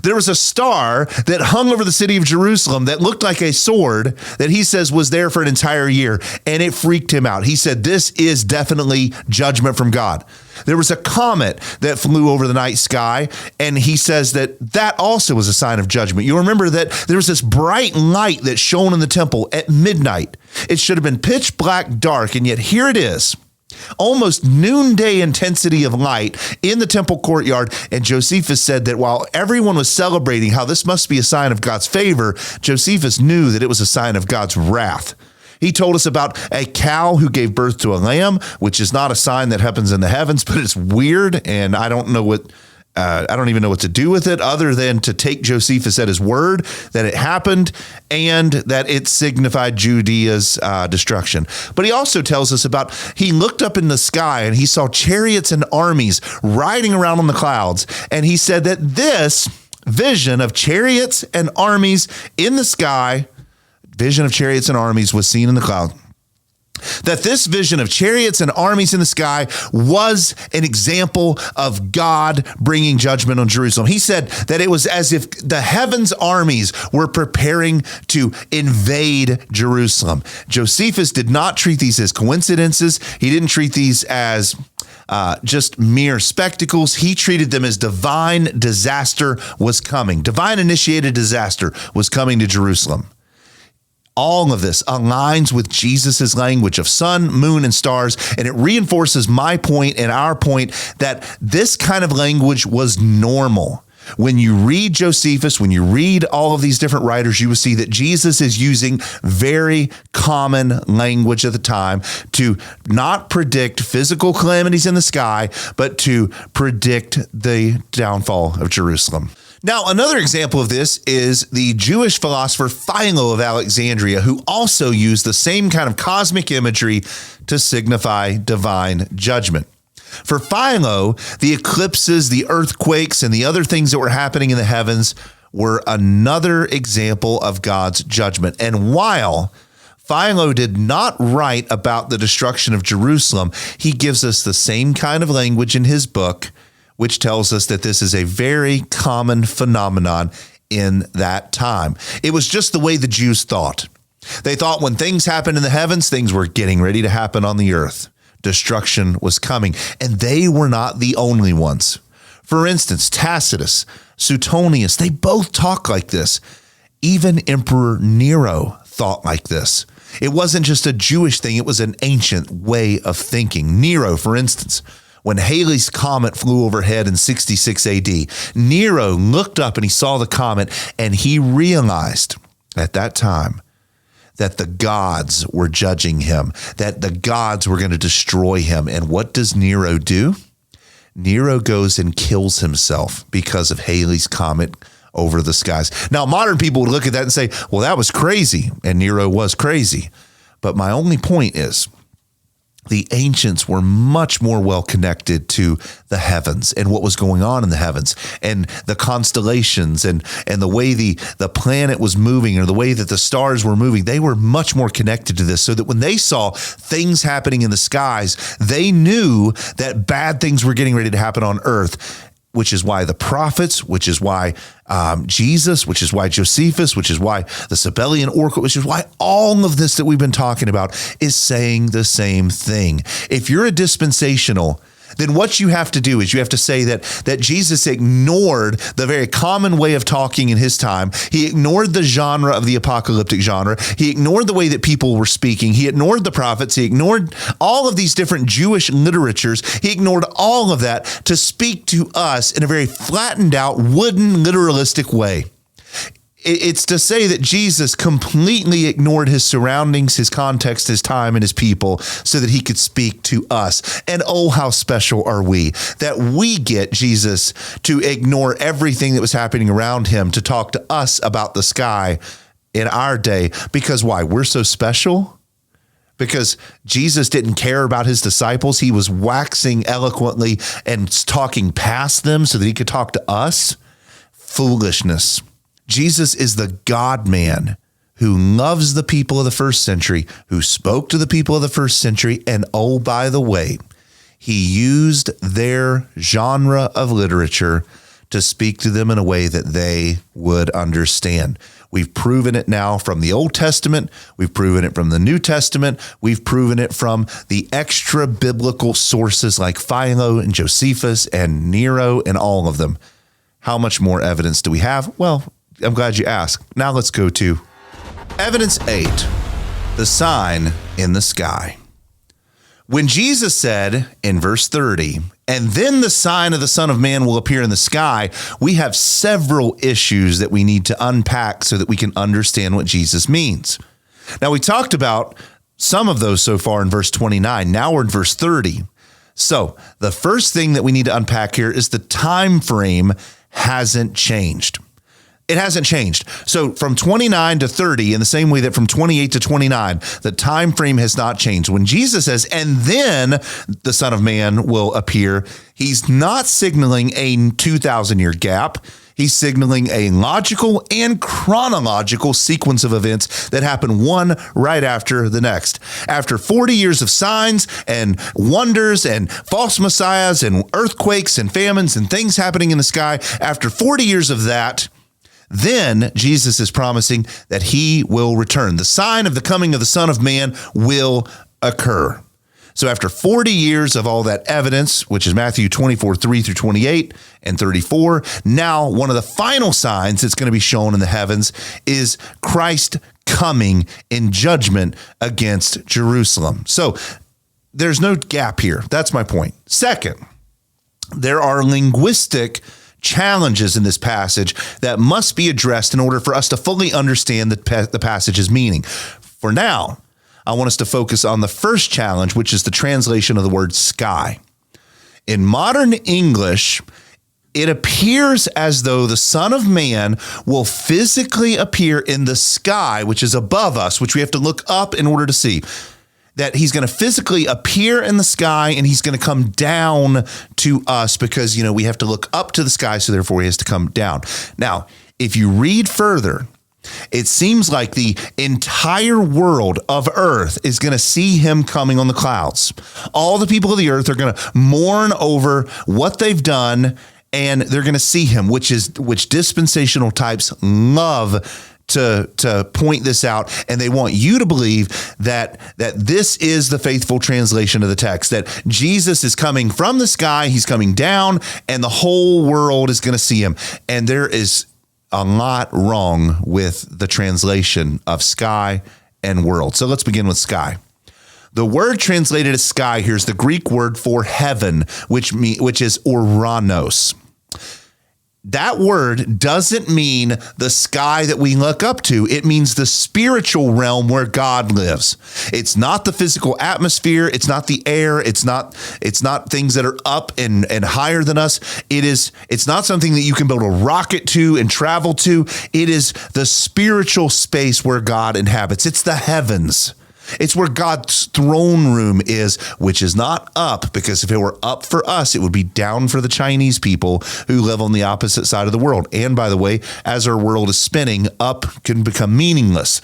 There was a star that hung over the city of Jerusalem that looked like a sword that he says was there for an entire year, and it freaked him out. He said, this is definitely judgment from God. There was a comet that flew over the night sky, and he says that also was a sign of judgment. You remember that there was this bright light that shone in the temple at midnight. It should have been pitch black dark, and yet here it is. Almost noonday intensity of light in the temple courtyard. And Josephus said that while everyone was celebrating how this must be a sign of God's favor, Josephus knew that it was a sign of God's wrath. He told us about a cow who gave birth to a lamb, which is not a sign that happens in the heavens, but it's weird. And I don't even know what to do with it other than to take Josephus at his word that it happened and that it signified Judea's destruction. But he also tells us about, he looked up in the sky and he saw chariots and armies riding around on the clouds. And he said that this vision of chariots and armies in the sky, vision of chariots and armies was seen in the cloud. That this vision of chariots and armies in the sky was an example of God bringing judgment on Jerusalem. He said that it was as if the heavens armies were preparing to invade Jerusalem. Josephus did not treat these as coincidences. He didn't treat these as just mere spectacles. He treated them as divine disaster was coming. Divine initiated disaster was coming to Jerusalem. All of this aligns with Jesus's language of sun, moon, and stars, and it reinforces my point and our point that this kind of language was normal. When you read Josephus, when you read all of these different writers, you will see that Jesus is using very common language at the time to not predict physical calamities in the sky, but to predict the downfall of Jerusalem. Now, another example of this is the Jewish philosopher Philo of Alexandria, who also used the same kind of cosmic imagery to signify divine judgment. For Philo, the eclipses, the earthquakes, and the other things that were happening in the heavens were another example of God's judgment. And while Philo did not write about the destruction of Jerusalem, he gives us the same kind of language in his book, which tells us that this is a very common phenomenon in that time. It was just the way the Jews thought. They thought when things happened in the heavens, things were getting ready to happen on the earth. Destruction was coming, and they were not the only ones. For instance, Tacitus, Suetonius, they both talk like this. Even Emperor Nero thought like this. It wasn't just a Jewish thing, it was an ancient way of thinking. Nero, for instance, when Halley's comet flew overhead in 66 AD, Nero looked up and he saw the comet, and he realized at that time that the gods were judging him, that the gods were going to destroy him. And what does Nero do? Nero goes and kills himself because of Halley's comet over the skies. Now, modern people would look at that and say, well, that was crazy, and Nero was crazy. But my only point is, the ancients were much more well connected to the heavens and what was going on in the heavens and the constellations and the way the planet was moving or the way that the stars were moving. They were much more connected to this, so that when they saw things happening in the skies, they knew that bad things were getting ready to happen on earth. which is why the prophets, which is why Jesus, which is why Josephus, which is why the Sabellian Oracle, which is why all of this that we've been talking about is saying the same thing. If you're a dispensational, then what you have to do is you have to say that Jesus ignored the very common way of talking in his time. He ignored the genre of the apocalyptic genre. He ignored the way that people were speaking. He ignored the prophets. He ignored all of these different Jewish literatures. He ignored all of that to speak to us in a very flattened out, wooden, literalistic way. It's to say that Jesus completely ignored his surroundings, his context, his time, and his people so that he could speak to us. And oh, how special are we that we get Jesus to ignore everything that was happening around him to talk to us about the sky in our day. Because why? We're so special? Because Jesus didn't care about his disciples. He was waxing eloquently and talking past them so that he could talk to us? Foolishness. Jesus is the God-man who loves the people of the first century, who spoke to the people of the first century, and oh, by the way, he used their genre of literature to speak to them in a way that they would understand. We've proven it now from the Old Testament. We've proven it from the New Testament. We've proven it from the extra biblical sources like Philo and Josephus and Nero and all of them. How much more evidence do we have? Well, I'm glad you asked. Now let's go to evidence 8, the sign in the sky. When Jesus said in verse 30, and then the sign of the Son of Man will appear in the sky, we have several issues that we need to unpack so that we can understand what Jesus means. Now, we talked about some of those so far in verse 29. Now we're in verse 30. So the first thing that we need to unpack here is the time frame hasn't changed. It hasn't changed. So from 29 to 30, in the same way that from 28 to 29, the time frame has not changed. When Jesus says, and then the Son of Man will appear, he's not signaling a 2,000-year gap. He's signaling a logical and chronological sequence of events that happen one right after the next. After 40 years of signs and wonders and false messiahs and earthquakes and famines and things happening in the sky, after 40 years of that, then Jesus is promising that he will return. The sign of the coming of the Son of Man will occur. So after 40 years of all that evidence, which is Matthew 24, 3 through 28 and 34, now one of the final signs that's going to be shown in the heavens is Christ coming in judgment against Jerusalem. So there's no gap here. That's my point. Second, there are linguistic challenges in this passage that must be addressed in order for us to fully understand the passage's meaning. For now, I want us to focus on the first challenge, which is the translation of the word sky. In modern English, it appears as though the Son of Man will physically appear in the sky, which is above us, which we have to look up in order to see. That he's going to physically appear in the sky and he's going to come down to us because, we have to look up to the sky. So therefore he has to come down. Now, if you read further, it seems like the entire world of earth is going to see him coming on the clouds. All the people of the earth are going to mourn over what they've done and they're going to see him, which dispensational types love to point this out, and they want you to believe that this is the faithful translation of the text, that Jesus is coming from the sky, he's coming down, and the whole world is going to see him. And there is a lot wrong with the translation of sky and world. So let's begin with sky. The word translated as sky here is the Greek word for heaven, which is oranos. That word doesn't mean the sky that we look up to. It means the spiritual realm where God lives. It's not the physical atmosphere. It's not the air. It's not things that are up and higher than us. It's not something that you can build a rocket to and travel to. It is the spiritual space where God inhabits. It's the heavens. It's where God's throne room is, which is not up, because if it were up for us, it would be down for the Chinese people who live on the opposite side of the world. And by the way, as our world is spinning, up can become meaningless.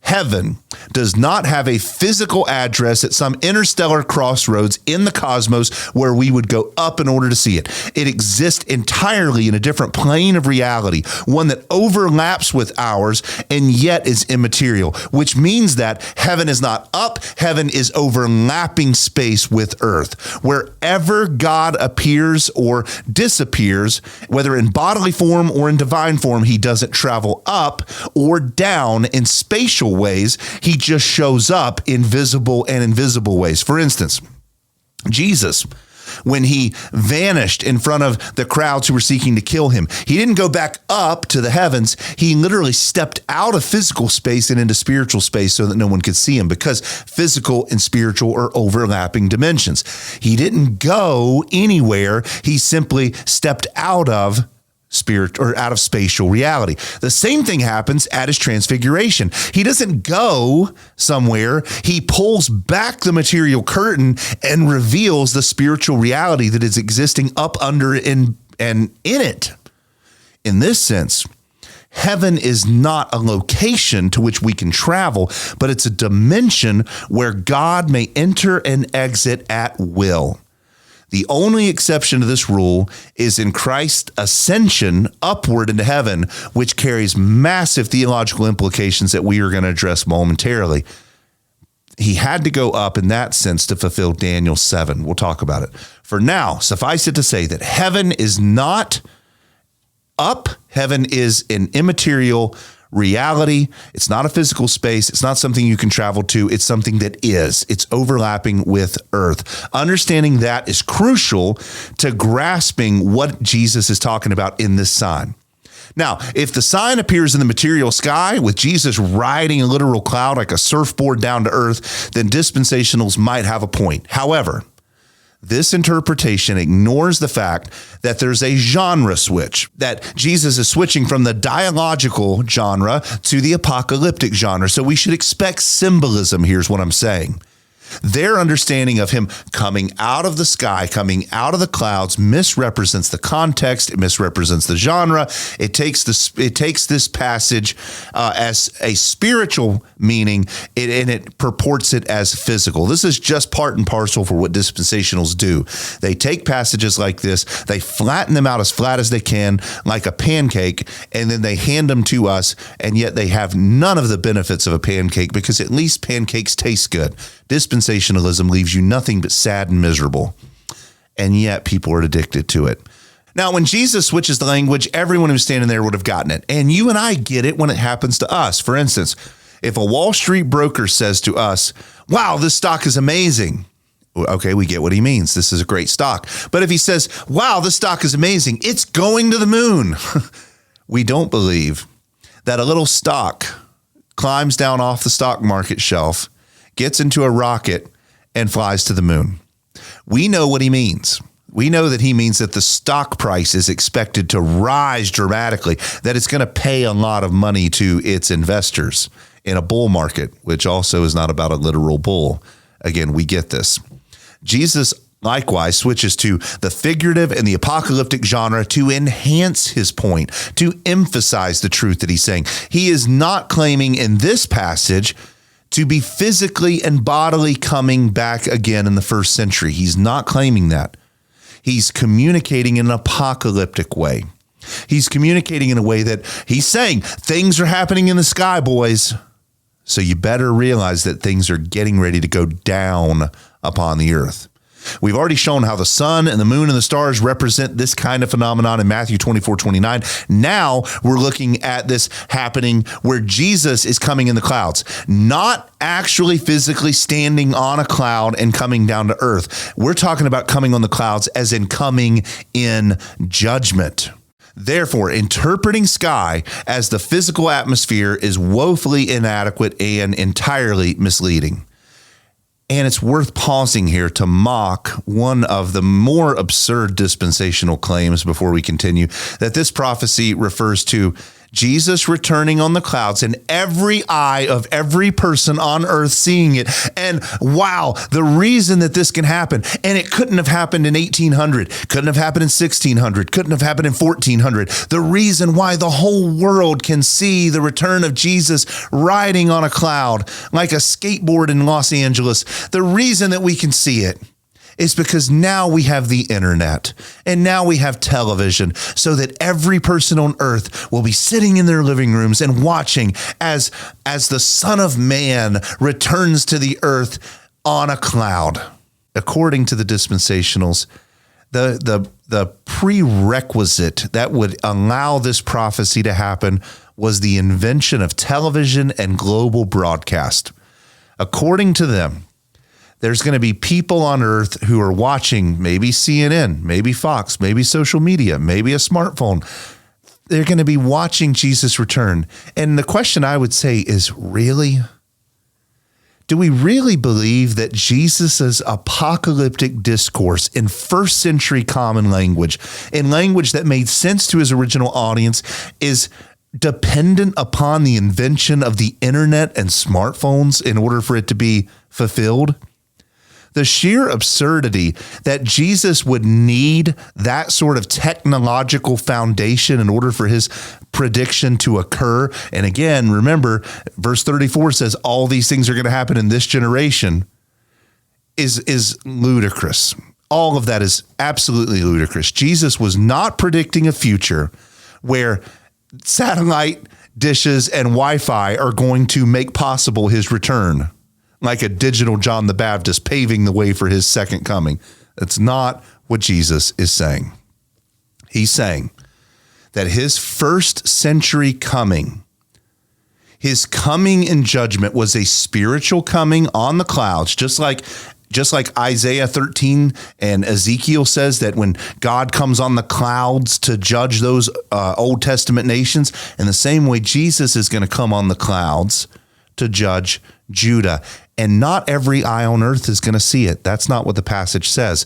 Heaven does not have a physical address at some interstellar crossroads in the cosmos where we would go up in order to see it. It exists entirely in a different plane of reality, one that overlaps with ours and yet is immaterial, which means that heaven is not up, heaven is overlapping space with earth. Wherever God appears or disappears, whether in bodily form or in divine form, he doesn't travel up or down in spatial ways. He just shows up in visible and invisible ways. For instance, Jesus, when he vanished in front of the crowds who were seeking to kill him, he didn't go back up to the heavens. He literally stepped out of physical space and into spiritual space so that no one could see him, because physical and spiritual are overlapping dimensions. He didn't go anywhere. He simply stepped out of spirit or out of spatial reality. The same thing happens at his transfiguration. He doesn't go somewhere. He pulls back the material curtain and reveals the spiritual reality that is existing up under and in it. In this sense, heaven is not a location to which we can travel, but it's a dimension where God may enter and exit at will. The only exception to this rule is in Christ's ascension upward into heaven, which carries massive theological implications that we are going to address momentarily. He had to go up in that sense to fulfill Daniel 7. We'll talk about it. For now, suffice it to say that heaven is not up. Heaven is an immaterial reality. It's not a physical space. It's not something you can travel to. It's something that is. It's overlapping with earth. Understanding that is crucial to grasping what Jesus is talking about in this sign. Now, if the sign appears in the material sky with Jesus riding a literal cloud like a surfboard down to earth, then dispensationals might have a point. However, this interpretation ignores the fact that there's a genre switch, that Jesus is switching from the dialogical genre to the apocalyptic genre. So we should expect symbolism. Here's what I'm saying. Their understanding of him coming out of the sky, coming out of the clouds, misrepresents the context. It misrepresents the genre. It takes this passage as a spiritual meaning, and it purports it as physical. This is just part and parcel for what dispensationals do. They take passages like this, they flatten them out as flat as they can, like a pancake, and then they hand them to us, and yet they have none of the benefits of a pancake, because at least pancakes taste good. Dispensationalism leaves you nothing but sad and miserable, and yet people are addicted to it. Now, when Jesus switches the language, everyone who's standing there would have gotten it, and you and I get it when it happens to us. For instance, if a Wall Street broker says to us, "Wow, this stock is amazing," okay, we get what he means. This is a great stock. But if he says, "Wow, this stock is amazing, it's going to the moon," we don't believe that a little stock climbs down off the stock market shelf, gets into a rocket, and flies to the moon. We know what he means. We know that he means that the stock price is expected to rise dramatically, that it's going to pay a lot of money to its investors in a bull market, which also is not about a literal bull. Again, we get this. Jesus likewise switches to the figurative and the apocalyptic genre to enhance his point, to emphasize the truth that he's saying. He is not claiming in this passage to be physically and bodily coming back again in the first century. He's not claiming that. He's communicating in an apocalyptic way. He's communicating in a way that he's saying, things are happening in the sky, boys. So you better realize that things are getting ready to go down upon the earth. We've already shown how the sun and the moon and the stars represent this kind of phenomenon in Matthew 24:29. Now we're looking at this happening where Jesus is coming in the clouds, not actually physically standing on a cloud and coming down to earth. We're talking about coming on the clouds as in coming in judgment. Therefore, interpreting sky as the physical atmosphere is woefully inadequate and entirely misleading. And it's worth pausing here to mock one of the more absurd dispensational claims before we continue, that this prophecy refers to Jesus returning on the clouds and every eye of every person on earth seeing it. And wow, the reason that this can happen, and it couldn't have happened in 1800, couldn't have happened in 1600, couldn't have happened in 1400. The reason why the whole world can see the return of Jesus riding on a cloud like a skateboard in Los Angeles, the reason that we can see it is because now we have the internet and now we have television, so that every person on earth will be sitting in their living rooms and watching as the Son of Man returns to the earth on a cloud. According to the dispensationals, the prerequisite that would allow this prophecy to happen was the invention of television and global broadcast. According to them, there's going to be people on earth who are watching maybe CNN, maybe Fox, maybe social media, maybe a smartphone. They're going to be watching Jesus return. And the question I would say is, really? Do we really believe that Jesus's apocalyptic discourse in first century common language, in language that made sense to his original audience, is dependent upon the invention of the internet and smartphones in order for it to be fulfilled? The sheer absurdity that Jesus would need that sort of technological foundation in order for his prediction to occur. And again, remember, verse 34 says all these things are going to happen in this generation is ludicrous. All of that is absolutely ludicrous. Jesus was not predicting a future where satellite dishes and Wi-Fi are going to make possible his return, like a digital John the Baptist paving the way for his second coming. That's not what Jesus is saying. He's saying that his first century coming, his coming in judgment, was a spiritual coming on the clouds, just like Isaiah 13 and Ezekiel says that when God comes on the clouds to judge those Old Testament nations, in the same way, Jesus is going to come on the clouds to judge Judah. And not every eye on earth is going to see it. That's not what the passage says.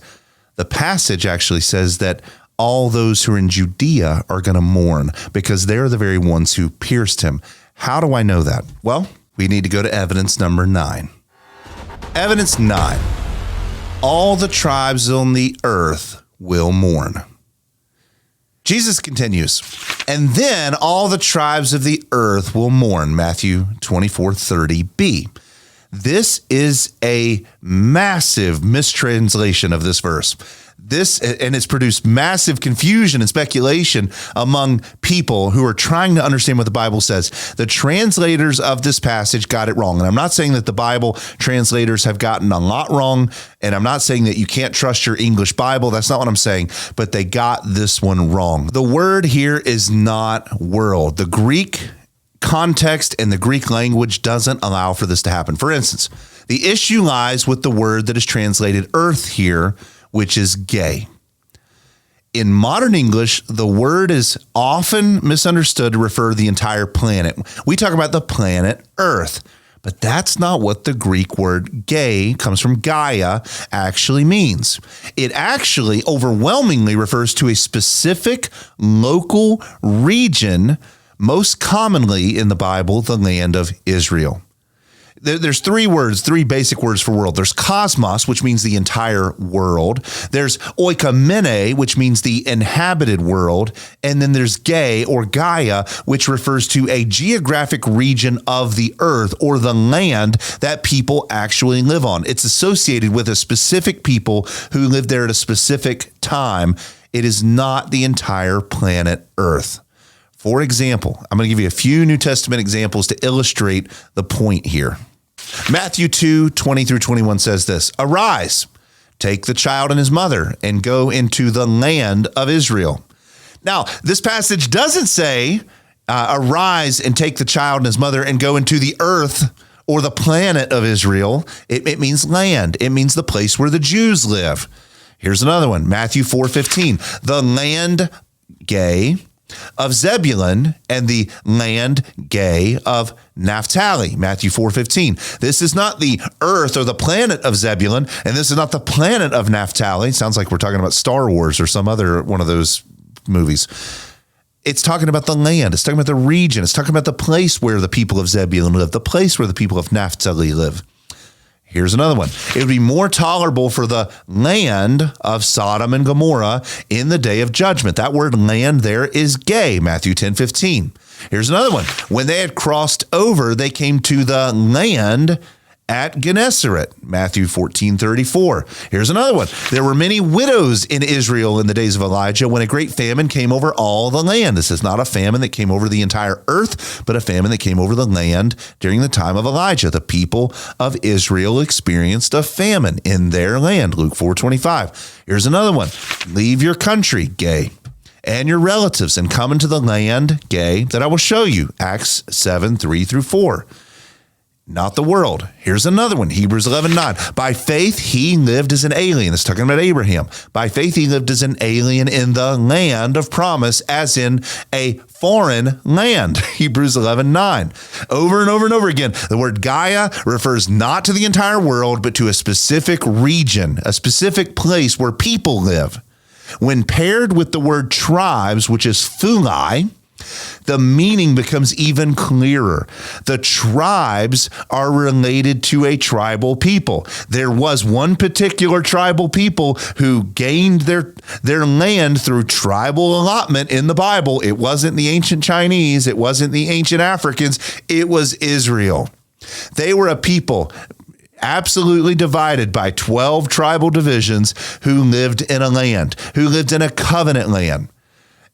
The passage actually says that all those who are in Judea are going to mourn because they're the very ones who pierced him. How do I know that? Well, we need to go to evidence number 9. Evidence 9. All the tribes on the earth will mourn. Jesus continues, and then all the tribes of the earth will mourn. Matthew 24:30b. This is a massive mistranslation of this verse. And it's produced massive confusion and speculation among people who are trying to understand what the Bible says. The translators of this passage got it wrong. And I'm not saying that the Bible translators have gotten a lot wrong. And I'm not saying that you can't trust your English Bible. That's not what I'm saying. But they got this one wrong. The word here is not world. The Greek context and the Greek language doesn't allow for this to happen. For instance, the issue lies with the word that is translated earth here, which is gay. In modern English, the word is often misunderstood to refer to the entire planet. We talk about the planet Earth, but that's not what the Greek word gay, comes from Gaia, actually means. It actually overwhelmingly refers to a specific local region, most commonly in the Bible, the land of Israel. There's three basic words for world. There's cosmos, which means the entire world. There's oikomene, which means the inhabited world. And then there's gay or Gaia, which refers to a geographic region of the earth or the land that people actually live on. It's associated with a specific people who live there at a specific time. It is not the entire planet Earth. For example, I'm going to give you a few New Testament examples to illustrate the point here. Matthew 2:20-21 says this, "Arise, take the child and his mother, and go into the land of Israel." Now, this passage doesn't say, arise and take the child and his mother and go into the earth or the planet of Israel. It means land. It means the place where the Jews live. Here's another one, Matthew 4:15, "The land gay of Zebulun and the land gay of Naphtali," Matthew 4:15. This is not the earth or the planet of Zebulun, and this is not the planet of Naphtali. Sounds like we're talking about Star Wars or some other one of those movies. It's talking about the land. It's talking about the region. It's talking about the place where the people of Zebulun live, the place where the people of Naphtali live. Here's another one. It would be more tolerable for the land of Sodom and Gomorrah in the day of judgment. That word land there is gay, Matthew 10:15. Here's another one. When they had crossed over, they came to the land at Gennesaret, Matthew 14:34. Here's another one. There were many widows in Israel in the days of Elijah when a great famine came over all the land. This is not a famine that came over the entire earth, but a famine that came over the land during the time of Elijah. The people of Israel experienced a famine in their land, Luke 4:25. Here's another one. Leave your country, gay, and your relatives and come into the land, gay, that I will show you, Acts 7:3-4. Not the world. Here's another one, Hebrews 11:9. By faith, he lived as an alien. It's talking about Abraham. By faith, he lived as an alien in the land of promise, as in a foreign land. Hebrews 11:9. Over and over and over again, the word Gaia refers not to the entire world, but to a specific region, a specific place where people live. When paired with the word tribes, which is phulai, the meaning becomes even clearer. The tribes are related to a tribal people. There was one particular tribal people who gained their land through tribal allotment in the Bible. It wasn't the ancient Chinese. It wasn't the ancient Africans. It was Israel. They were a people absolutely divided by 12 tribal divisions who lived in a land, who lived in a covenant land,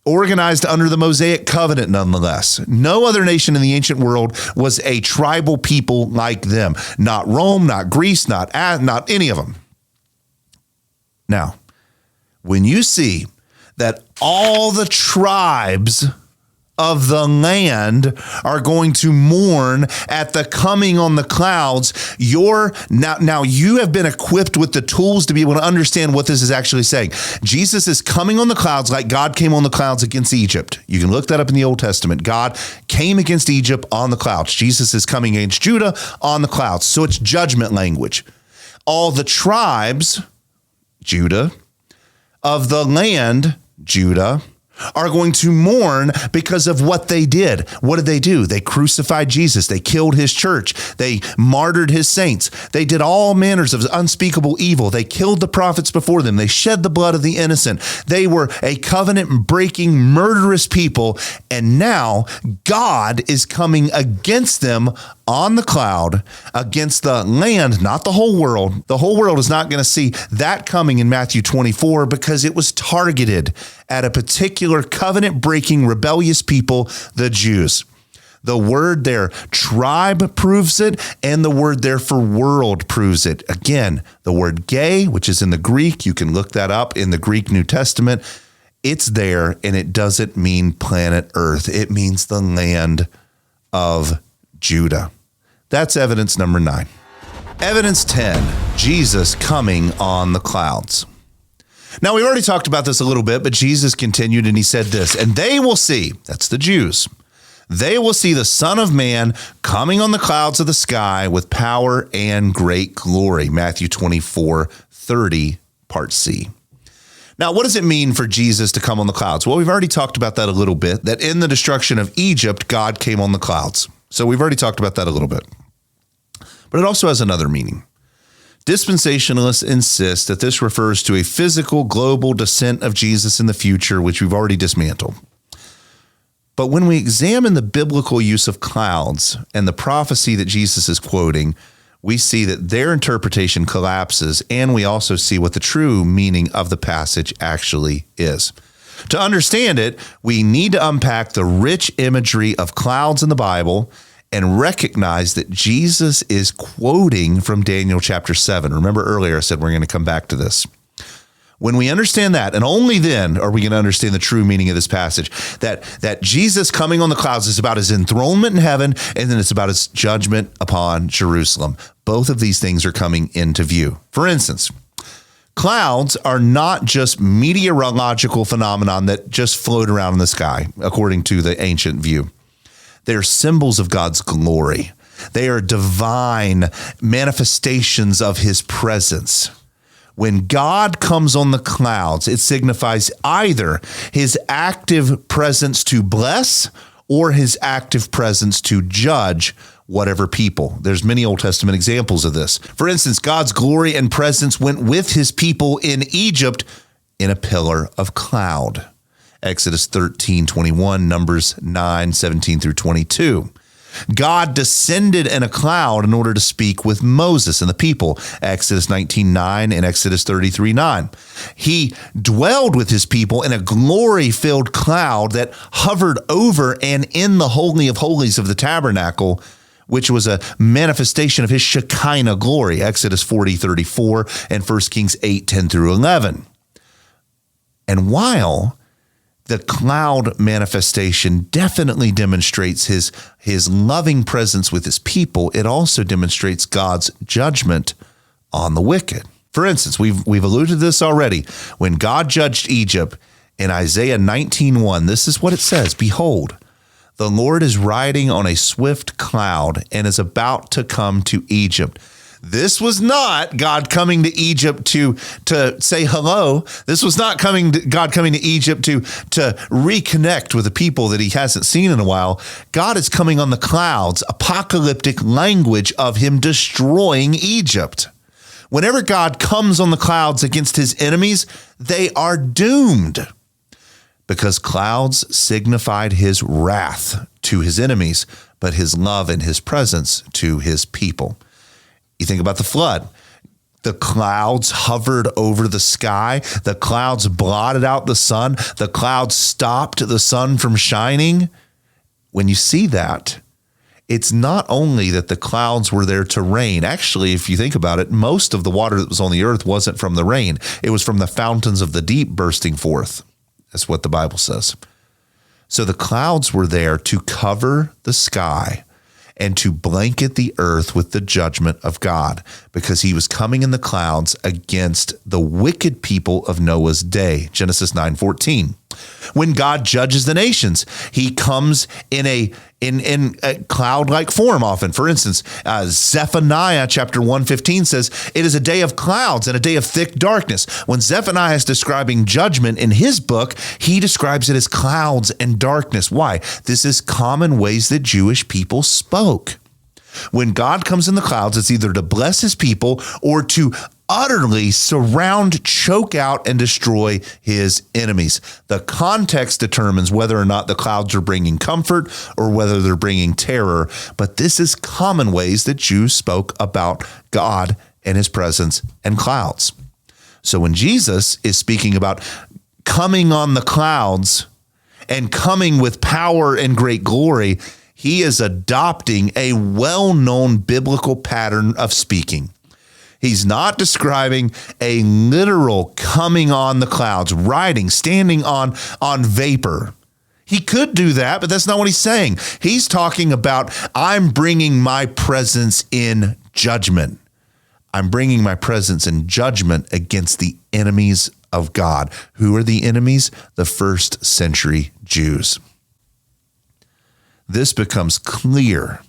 organized under the Mosaic covenant nonetheless. No other nation in the ancient world was a tribal people like them. Not Rome, not Greece, not any of them. Now, when you see that all the tribes of the land are going to mourn at the coming on the clouds, now you have been equipped with the tools to be able to understand what this is actually saying. Jesus is coming on the clouds like God came on the clouds against Egypt. You can look that up in the Old Testament. God came against Egypt on the clouds. Jesus is coming against Judah on the clouds. So it's judgment language. All the tribes, Judah, of the land, Judah, are going to mourn because of what they did. What did they do? They crucified Jesus. They killed his church. They martyred his saints. They did all manners of unspeakable evil. They killed the prophets before them. They shed the blood of the innocent. They were a covenant-breaking, murderous people. And now God is coming against them on the cloud, against the land, not the whole world. The whole world is not going to see that coming in Matthew 24 because it was targeted at a particular covenant-breaking, rebellious people, the Jews. The word there, tribe, proves it, and the word there for world proves it. Again, the word gay, which is in the Greek, you can look that up in the Greek New Testament. It's there, and it doesn't mean planet Earth. It means the land of Judah. That's evidence number 9. Evidence 10, Jesus coming on the clouds. Now, we already talked about this a little bit, but Jesus continued and he said this, and they will see, that's the Jews, they will see the Son of Man coming on the clouds of the sky with power and great glory. Matthew 24:30, part C. Now, what does it mean for Jesus to come on the clouds? Well, we've already talked about that a little bit, that in the destruction of Egypt, God came on the clouds. So we've already talked about that a little bit. But it also has another meaning. Dispensationalists insist that this refers to a physical global descent of Jesus in the future, which we've already dismantled. But when we examine the biblical use of clouds and the prophecy that Jesus is quoting, we see that their interpretation collapses, and we also see what the true meaning of the passage actually is. To understand it, we need to unpack the rich imagery of clouds in the Bible and recognize that Jesus is quoting from Daniel chapter 7. Remember earlier I said we're going to come back to this. When we understand that, and only then are we going to understand the true meaning of this passage, that Jesus coming on the clouds is about his enthronement in heaven, and then it's about his judgment upon Jerusalem. Both of these things are coming into view. For instance, clouds are not just meteorological phenomenon that just float around in the sky, according to the ancient view. They're symbols of God's glory. They are divine manifestations of his presence. When God comes on the clouds, it signifies either his active presence to bless or his active presence to judge whatever people. There's many Old Testament examples of this. For instance, God's glory and presence went with his people in Egypt in a pillar of cloud. Exodus 13:21, Numbers 9:17 through 22. God descended in a cloud in order to speak with Moses and the people, Exodus 19:9 and Exodus 33:9. He dwelled with his people in a glory-filled cloud that hovered over and in the Holy of Holies of the tabernacle, which was a manifestation of his Shekinah glory, Exodus 40:34 and 1 Kings 8:10 through 11. And while the cloud manifestation definitely demonstrates his loving presence with his people, it also demonstrates God's judgment on the wicked. For instance, we've alluded to this already. When God judged Egypt in Isaiah 19:1, this is what it says: "Behold, the Lord is riding on a swift cloud and is about to come to Egypt." This was not God coming to Egypt to say hello. This was not God coming to Egypt to reconnect with the people that he hasn't seen in a while. God is coming on the clouds, apocalyptic language of him destroying Egypt. Whenever God comes on the clouds against his enemies, they are doomed, because clouds signified his wrath to his enemies, but his love and his presence to his people. You think about the flood. The clouds hovered over the sky. The clouds blotted out the sun. The clouds stopped the sun from shining. When you see that, it's not only that the clouds were there to rain. Actually, if you think about it, most of the water that was on the earth wasn't from the rain. It was from the fountains of the deep bursting forth. That's what the Bible says. So the clouds were there to cover the sky and to blanket the earth with the judgment of God, because he was coming in the clouds against the wicked people of Noah's day. Genesis 9:14. When God judges the nations, he comes in a cloud-like form often. For instance, Zephaniah chapter 1:15 says, "It is a day of clouds and a day of thick darkness." When Zephaniah is describing judgment in his book, he describes it as clouds and darkness. Why? This is common ways that Jewish people spoke. When God comes in the clouds, it's either to bless his people or to utterly surround, choke out, and destroy his enemies. The context determines whether or not the clouds are bringing comfort or whether they're bringing terror. But this is common ways that Jews spoke about God and his presence and clouds. So when Jesus is speaking about coming on the clouds and coming with power and great glory, he is adopting a well-known biblical pattern of speaking. He's not describing a literal coming on the clouds, riding, standing on vapor. He could do that, but that's not what he's saying. He's talking about, I'm bringing my presence in judgment. I'm bringing my presence in judgment against the enemies of God. Who are the enemies? The first century Jews. This becomes clear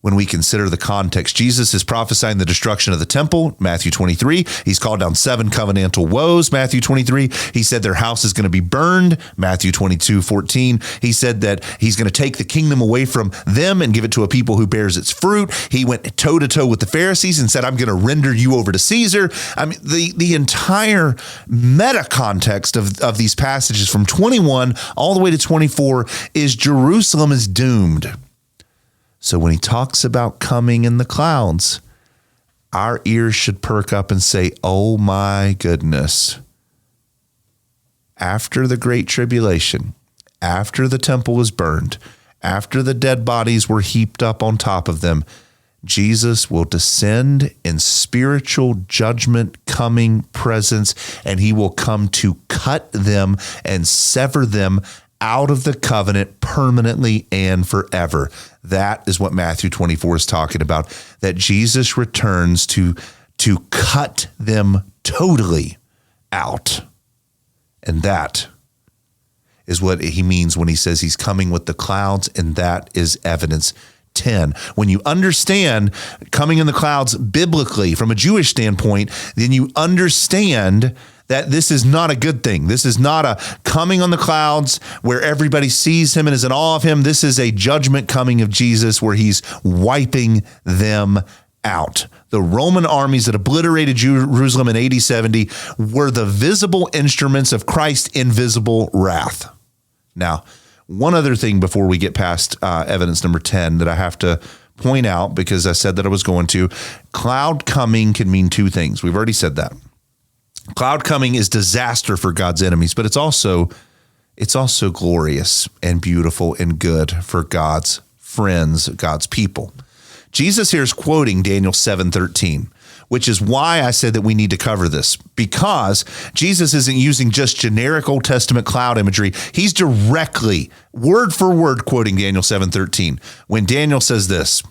when we consider the context. Jesus is prophesying the destruction of the temple, Matthew 23. He's called down 7 covenantal woes, Matthew 23. He said their house is going to be burned, Matthew 22:14. He said that he's going to take the kingdom away from them and give it to a people who bears its fruit. He went toe-to-toe with the Pharisees and said, I'm going to render you over to Caesar. I mean, the entire meta context of these passages from 21 all the way to 24 is Jerusalem is doomed. So when he talks about coming in the clouds, our ears should perk up and say, oh my goodness. After the Great Tribulation, after the temple was burned, after the dead bodies were heaped up on top of them, Jesus will descend in spiritual judgment, coming presence, and he will come to cut them and sever them out of the covenant permanently and forever. That is what Matthew 24 is talking about, that Jesus returns to cut them totally out. And that is what he means when he says he's coming with the clouds, and that is evidence 10. When you understand coming in the clouds biblically from a Jewish standpoint, then you understand that this is not a good thing. This is not a coming on the clouds where everybody sees him and is in awe of him. This is a judgment coming of Jesus where he's wiping them out. The Roman armies that obliterated Jerusalem in AD 70 were the visible instruments of Christ's invisible wrath. Now, one other thing before we get past evidence number 10 that I have to point out, because I said that I was going to. Cloud coming can mean two things. We've already said that. Cloud coming is disaster for God's enemies, but it's also glorious and beautiful and good for God's friends, God's people. Jesus here is quoting Daniel 7:13, which is why I said that we need to cover this, because Jesus isn't using just generic Old Testament cloud imagery. He's directly, word for word, quoting Daniel 7:13, when Daniel says this,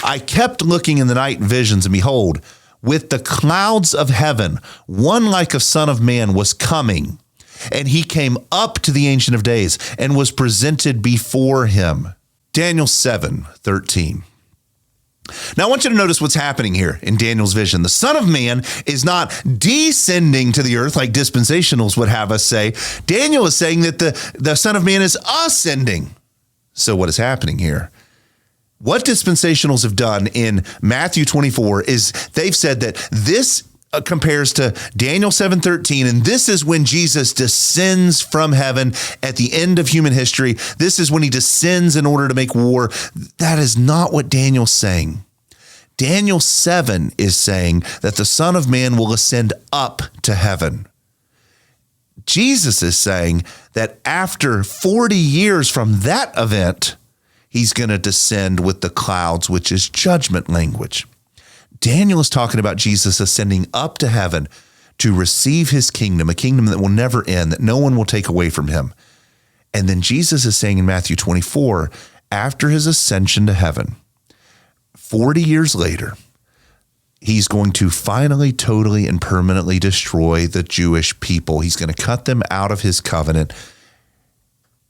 I kept looking in the night visions, and behold, with the clouds of heaven, one like a son of man was coming, and he came up to the Ancient of Days and was presented before him. Daniel 7:13. Now, I want you to notice what's happening here in Daniel's vision. The Son of Man is not descending to the earth like dispensationals would have us say. Daniel is saying that the Son of Man is ascending. So what is happening here? What dispensationals have done in Matthew 24 is they've said that this compares to Daniel 7:13, and this is when Jesus descends from heaven at the end of human history. This is when he descends in order to make war. That is not what Daniel's saying. Daniel 7 is saying that the Son of Man will ascend up to heaven. Jesus is saying that after 40 years from that event, he's going to descend with the clouds, which is judgment language. Daniel is talking about Jesus ascending up to heaven to receive his kingdom, a kingdom that will never end, that no one will take away from him. And then Jesus is saying in Matthew 24, after his ascension to heaven, 40 years later, he's going to finally, totally, and permanently destroy the Jewish people. He's going to cut them out of his covenant,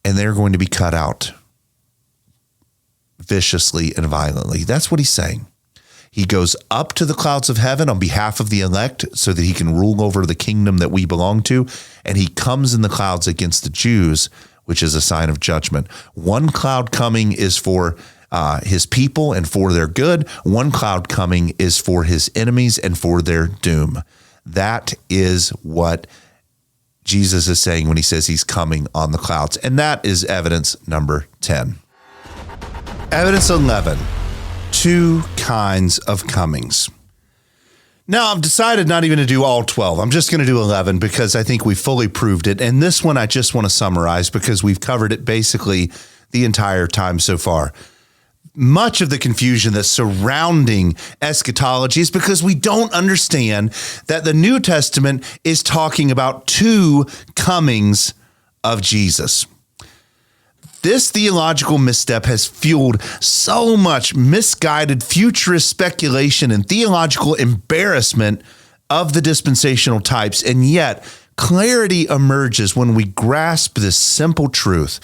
and they're going to be cut out viciously and violently. That's what he's saying. He goes up to the clouds of heaven on behalf of the elect so that he can rule over the kingdom that we belong to. And he comes in the clouds against the Jews, which is a sign of judgment. One cloud coming is for his people and for their good. One cloud coming is for his enemies and for their doom. That is what Jesus is saying when he says he's coming on the clouds. And that is evidence number 10. Evidence 11. Two kinds of comings. Now, I've decided not even to do all 12. I'm just going to do 11 because I think we fully proved it. And this one I just want to summarize because we've covered it basically the entire time so far. Much of the confusion that's surrounding eschatology is because we don't understand that the New Testament is talking about two comings of Jesus. This theological misstep has fueled so much misguided futurist speculation and theological embarrassment of the dispensational types, and yet clarity emerges when we grasp this simple truth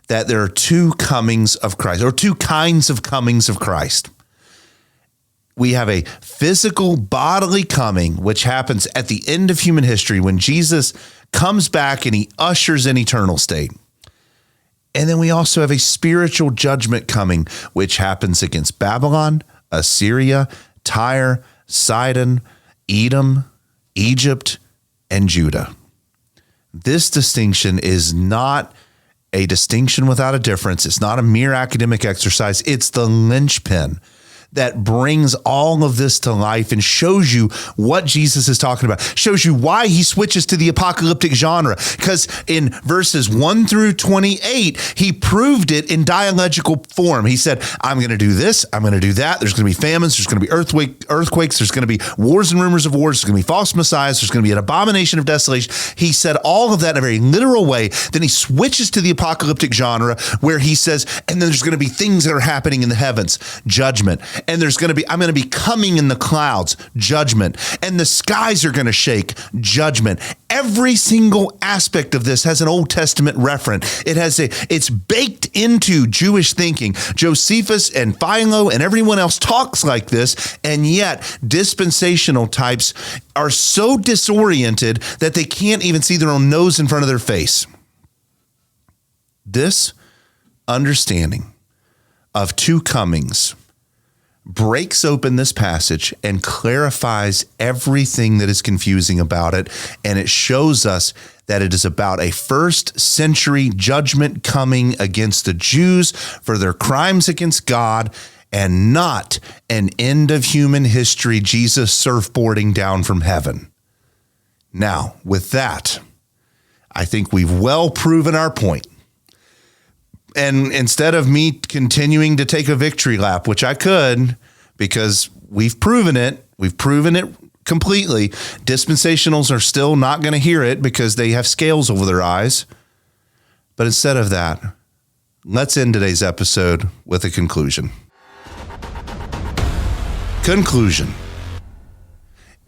that there are two comings of Christ, or two kinds of comings of Christ. We have a physical bodily coming, which happens at the end of human history when Jesus comes back and he ushers in eternal state. And then we also have a spiritual judgment coming, which happens against Babylon, Assyria, Tyre, Sidon, Edom, Egypt, and Judah. This distinction is not a distinction without a difference. It's not a mere academic exercise. It's the linchpin that brings all of this to life and shows you what Jesus is talking about, shows you why he switches to the apocalyptic genre. Because in verses 1 through 28, he proved it in dialogical form. He said, I'm going to do this, I'm going to do that. There's going to be famines, there's going to be earthquakes, there's going to be wars and rumors of wars, there's going to be false messiahs, there's going to be an abomination of desolation. He said all of that in a very literal way. Then he switches to the apocalyptic genre where he says, and then there's going to be things that are happening in the heavens, judgment. And I'm going to be coming in the clouds, judgment. And the skies are going to shake, judgment. Every single aspect of this has an Old Testament reference. It's baked into Jewish thinking. Josephus and Philo and everyone else talks like this, and yet dispensational types are so disoriented that they can't even see their own nose in front of their face. This understanding of two comings breaks open this passage and clarifies everything that is confusing about it. And it shows us that it is about a first century judgment coming against the Jews for their crimes against God, and not an end of human history, Jesus surfboarding down from heaven. Now, with that, I think we've well proven our point. And instead of me continuing to take a victory lap, which I could, because we've proven it completely, dispensationals are still not going to hear it because they have scales over their eyes. But instead of that, let's end today's episode with a conclusion. Conclusion.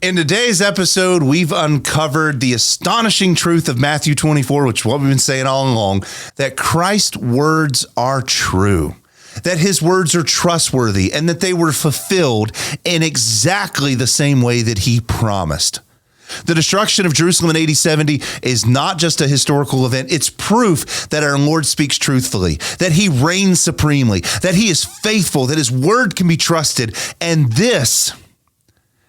In today's episode, we've uncovered the astonishing truth of Matthew 24, which is what we've been saying all along, that Christ's words are true, that his words are trustworthy, and that they were fulfilled in exactly the same way that he promised. The destruction of Jerusalem in AD 70 is not just a historical event. It's proof that our Lord speaks truthfully, that he reigns supremely, that he is faithful, that his word can be trusted. And this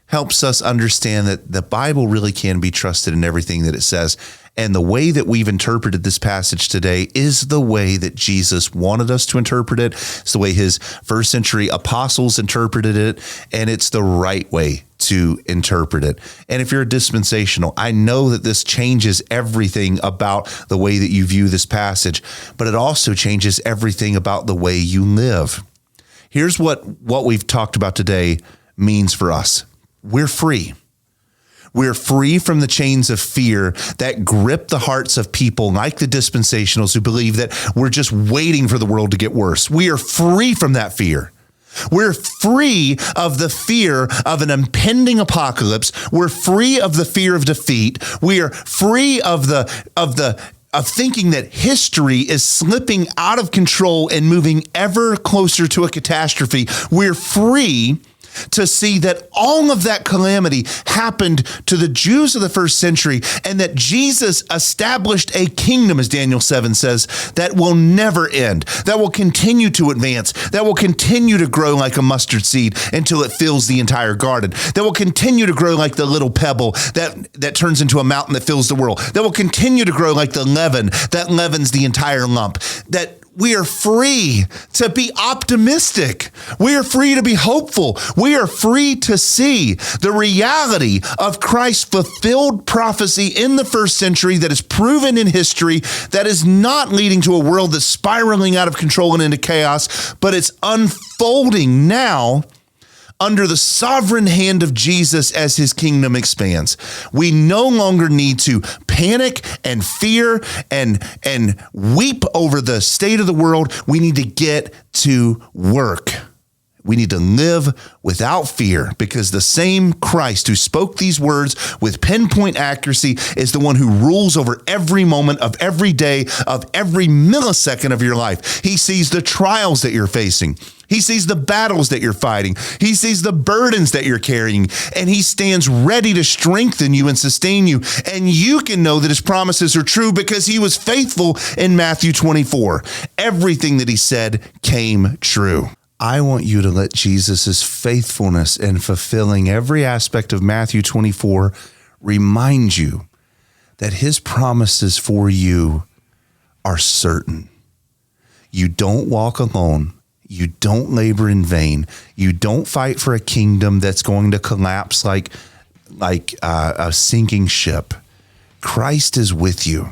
helps us understand that the Bible really can be trusted in everything that it says. And the way that we've interpreted this passage today is the way that Jesus wanted us to interpret it. It's the way his first century apostles interpreted it, and it's the right way to interpret it. And if you're a dispensational, I know that this changes everything about the way that you view this passage, but it also changes everything about the way you live. Here's what we've talked about today means for us. We're free. We're free from the chains of fear that grip the hearts of people like the dispensationals who believe that we're just waiting for the world to get worse. We are free from that fear. We're free of the fear of an impending apocalypse. We're free of the fear of defeat. We are free of thinking that history is slipping out of control and moving ever closer to a catastrophe. We're free to see that all of that calamity happened to the Jews of the first century, and that Jesus established a kingdom, as Daniel 7 says, that will never end, that will continue to advance, that will continue to grow like a mustard seed until it fills the entire garden, that will continue to grow like the little pebble that turns into a mountain that fills the world, that will continue to grow like the leaven that leavens the entire lump, that we are free to be optimistic. We are free to be hopeful. We are free to see the reality of Christ's fulfilled prophecy in the first century that is proven in history, that is not leading to a world that's spiraling out of control and into chaos, but it's unfolding now under the sovereign hand of Jesus as his kingdom expands. We no longer need to panic and fear and weep over the state of the world. We need to get to work. We need to live without fear, because the same Christ who spoke these words with pinpoint accuracy is the one who rules over every moment of every day, of every millisecond of your life. He sees the trials that you're facing. He sees the battles that you're fighting. He sees the burdens that you're carrying, and he stands ready to strengthen you and sustain you. And you can know that his promises are true because he was faithful in Matthew 24. Everything that he said came true. I want you to let Jesus' faithfulness in fulfilling every aspect of Matthew 24 remind you that his promises for you are certain. You don't walk alone. You don't labor in vain. You don't fight for a kingdom that's going to collapse like a sinking ship. Christ is with you.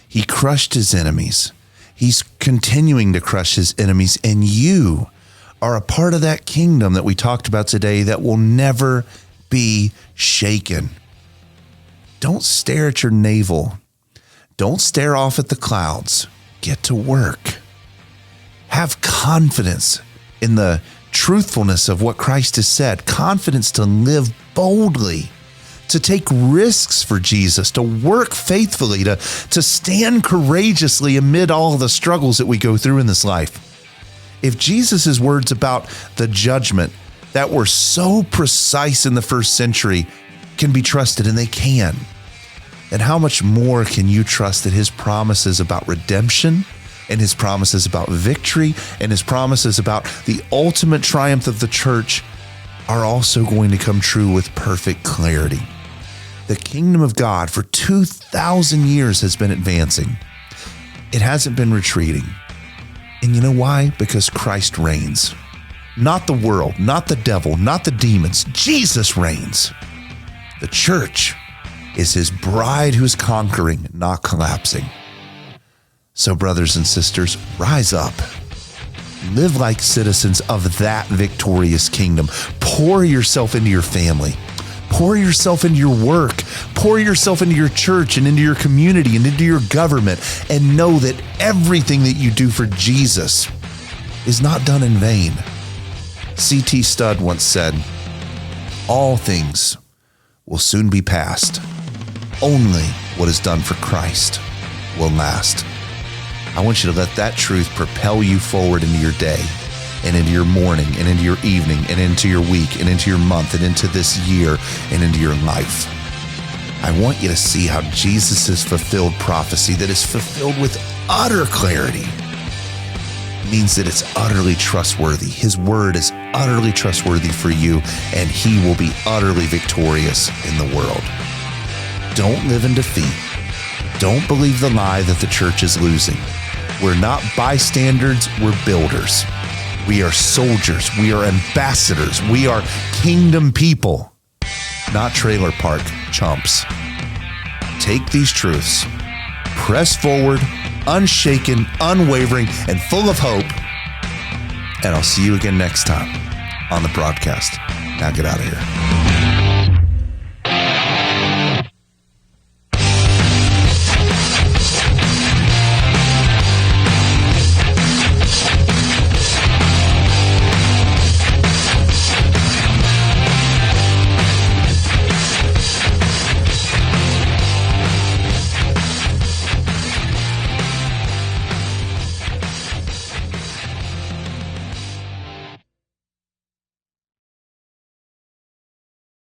He crushed his enemies. He's continuing to crush his enemies, and you are a part of that kingdom that we talked about today that will never be shaken. Don't stare at your navel. Don't stare off at the clouds. Get to work. Have confidence in the truthfulness of what Christ has said. Confidence to live boldly, to take risks for Jesus, to work faithfully, to stand courageously amid all the struggles that we go through in this life. If Jesus' words about the judgment that were so precise in the first century can be trusted, and they can, then how much more can you trust that his promises about redemption and his promises about victory and his promises about the ultimate triumph of the church are also going to come true with perfect clarity? The kingdom of God for 2,000 years has been advancing. It hasn't been retreating. And you know why? Because Christ reigns. Not the world, not the devil, not the demons. Jesus reigns. The church is his bride who is conquering, not collapsing. So brothers and sisters, rise up. Live like citizens of that victorious kingdom. Pour yourself into your family. Pour yourself into your work. Pour yourself into your church and into your community and into your government, and know that everything that you do for Jesus is not done in vain. C.T. Studd once said, "All things will soon be past. Only what is done for Christ will last." I want you to let that truth propel you forward into your day and into your morning and into your evening and into your week and into your month and into this year and into your life. I want you to see how Jesus' fulfilled prophecy that is fulfilled with utter clarity means that it's utterly trustworthy. His word is utterly trustworthy for you, and he will be utterly victorious in the world. Don't live in defeat. Don't believe the lie that the church is losing. We're not bystanders, we're builders. We are soldiers. We are ambassadors. We are kingdom people, not trailer park chumps. Take these truths, press forward, unshaken, unwavering, and full of hope. And I'll see you again next time on the broadcast. Now get out of here.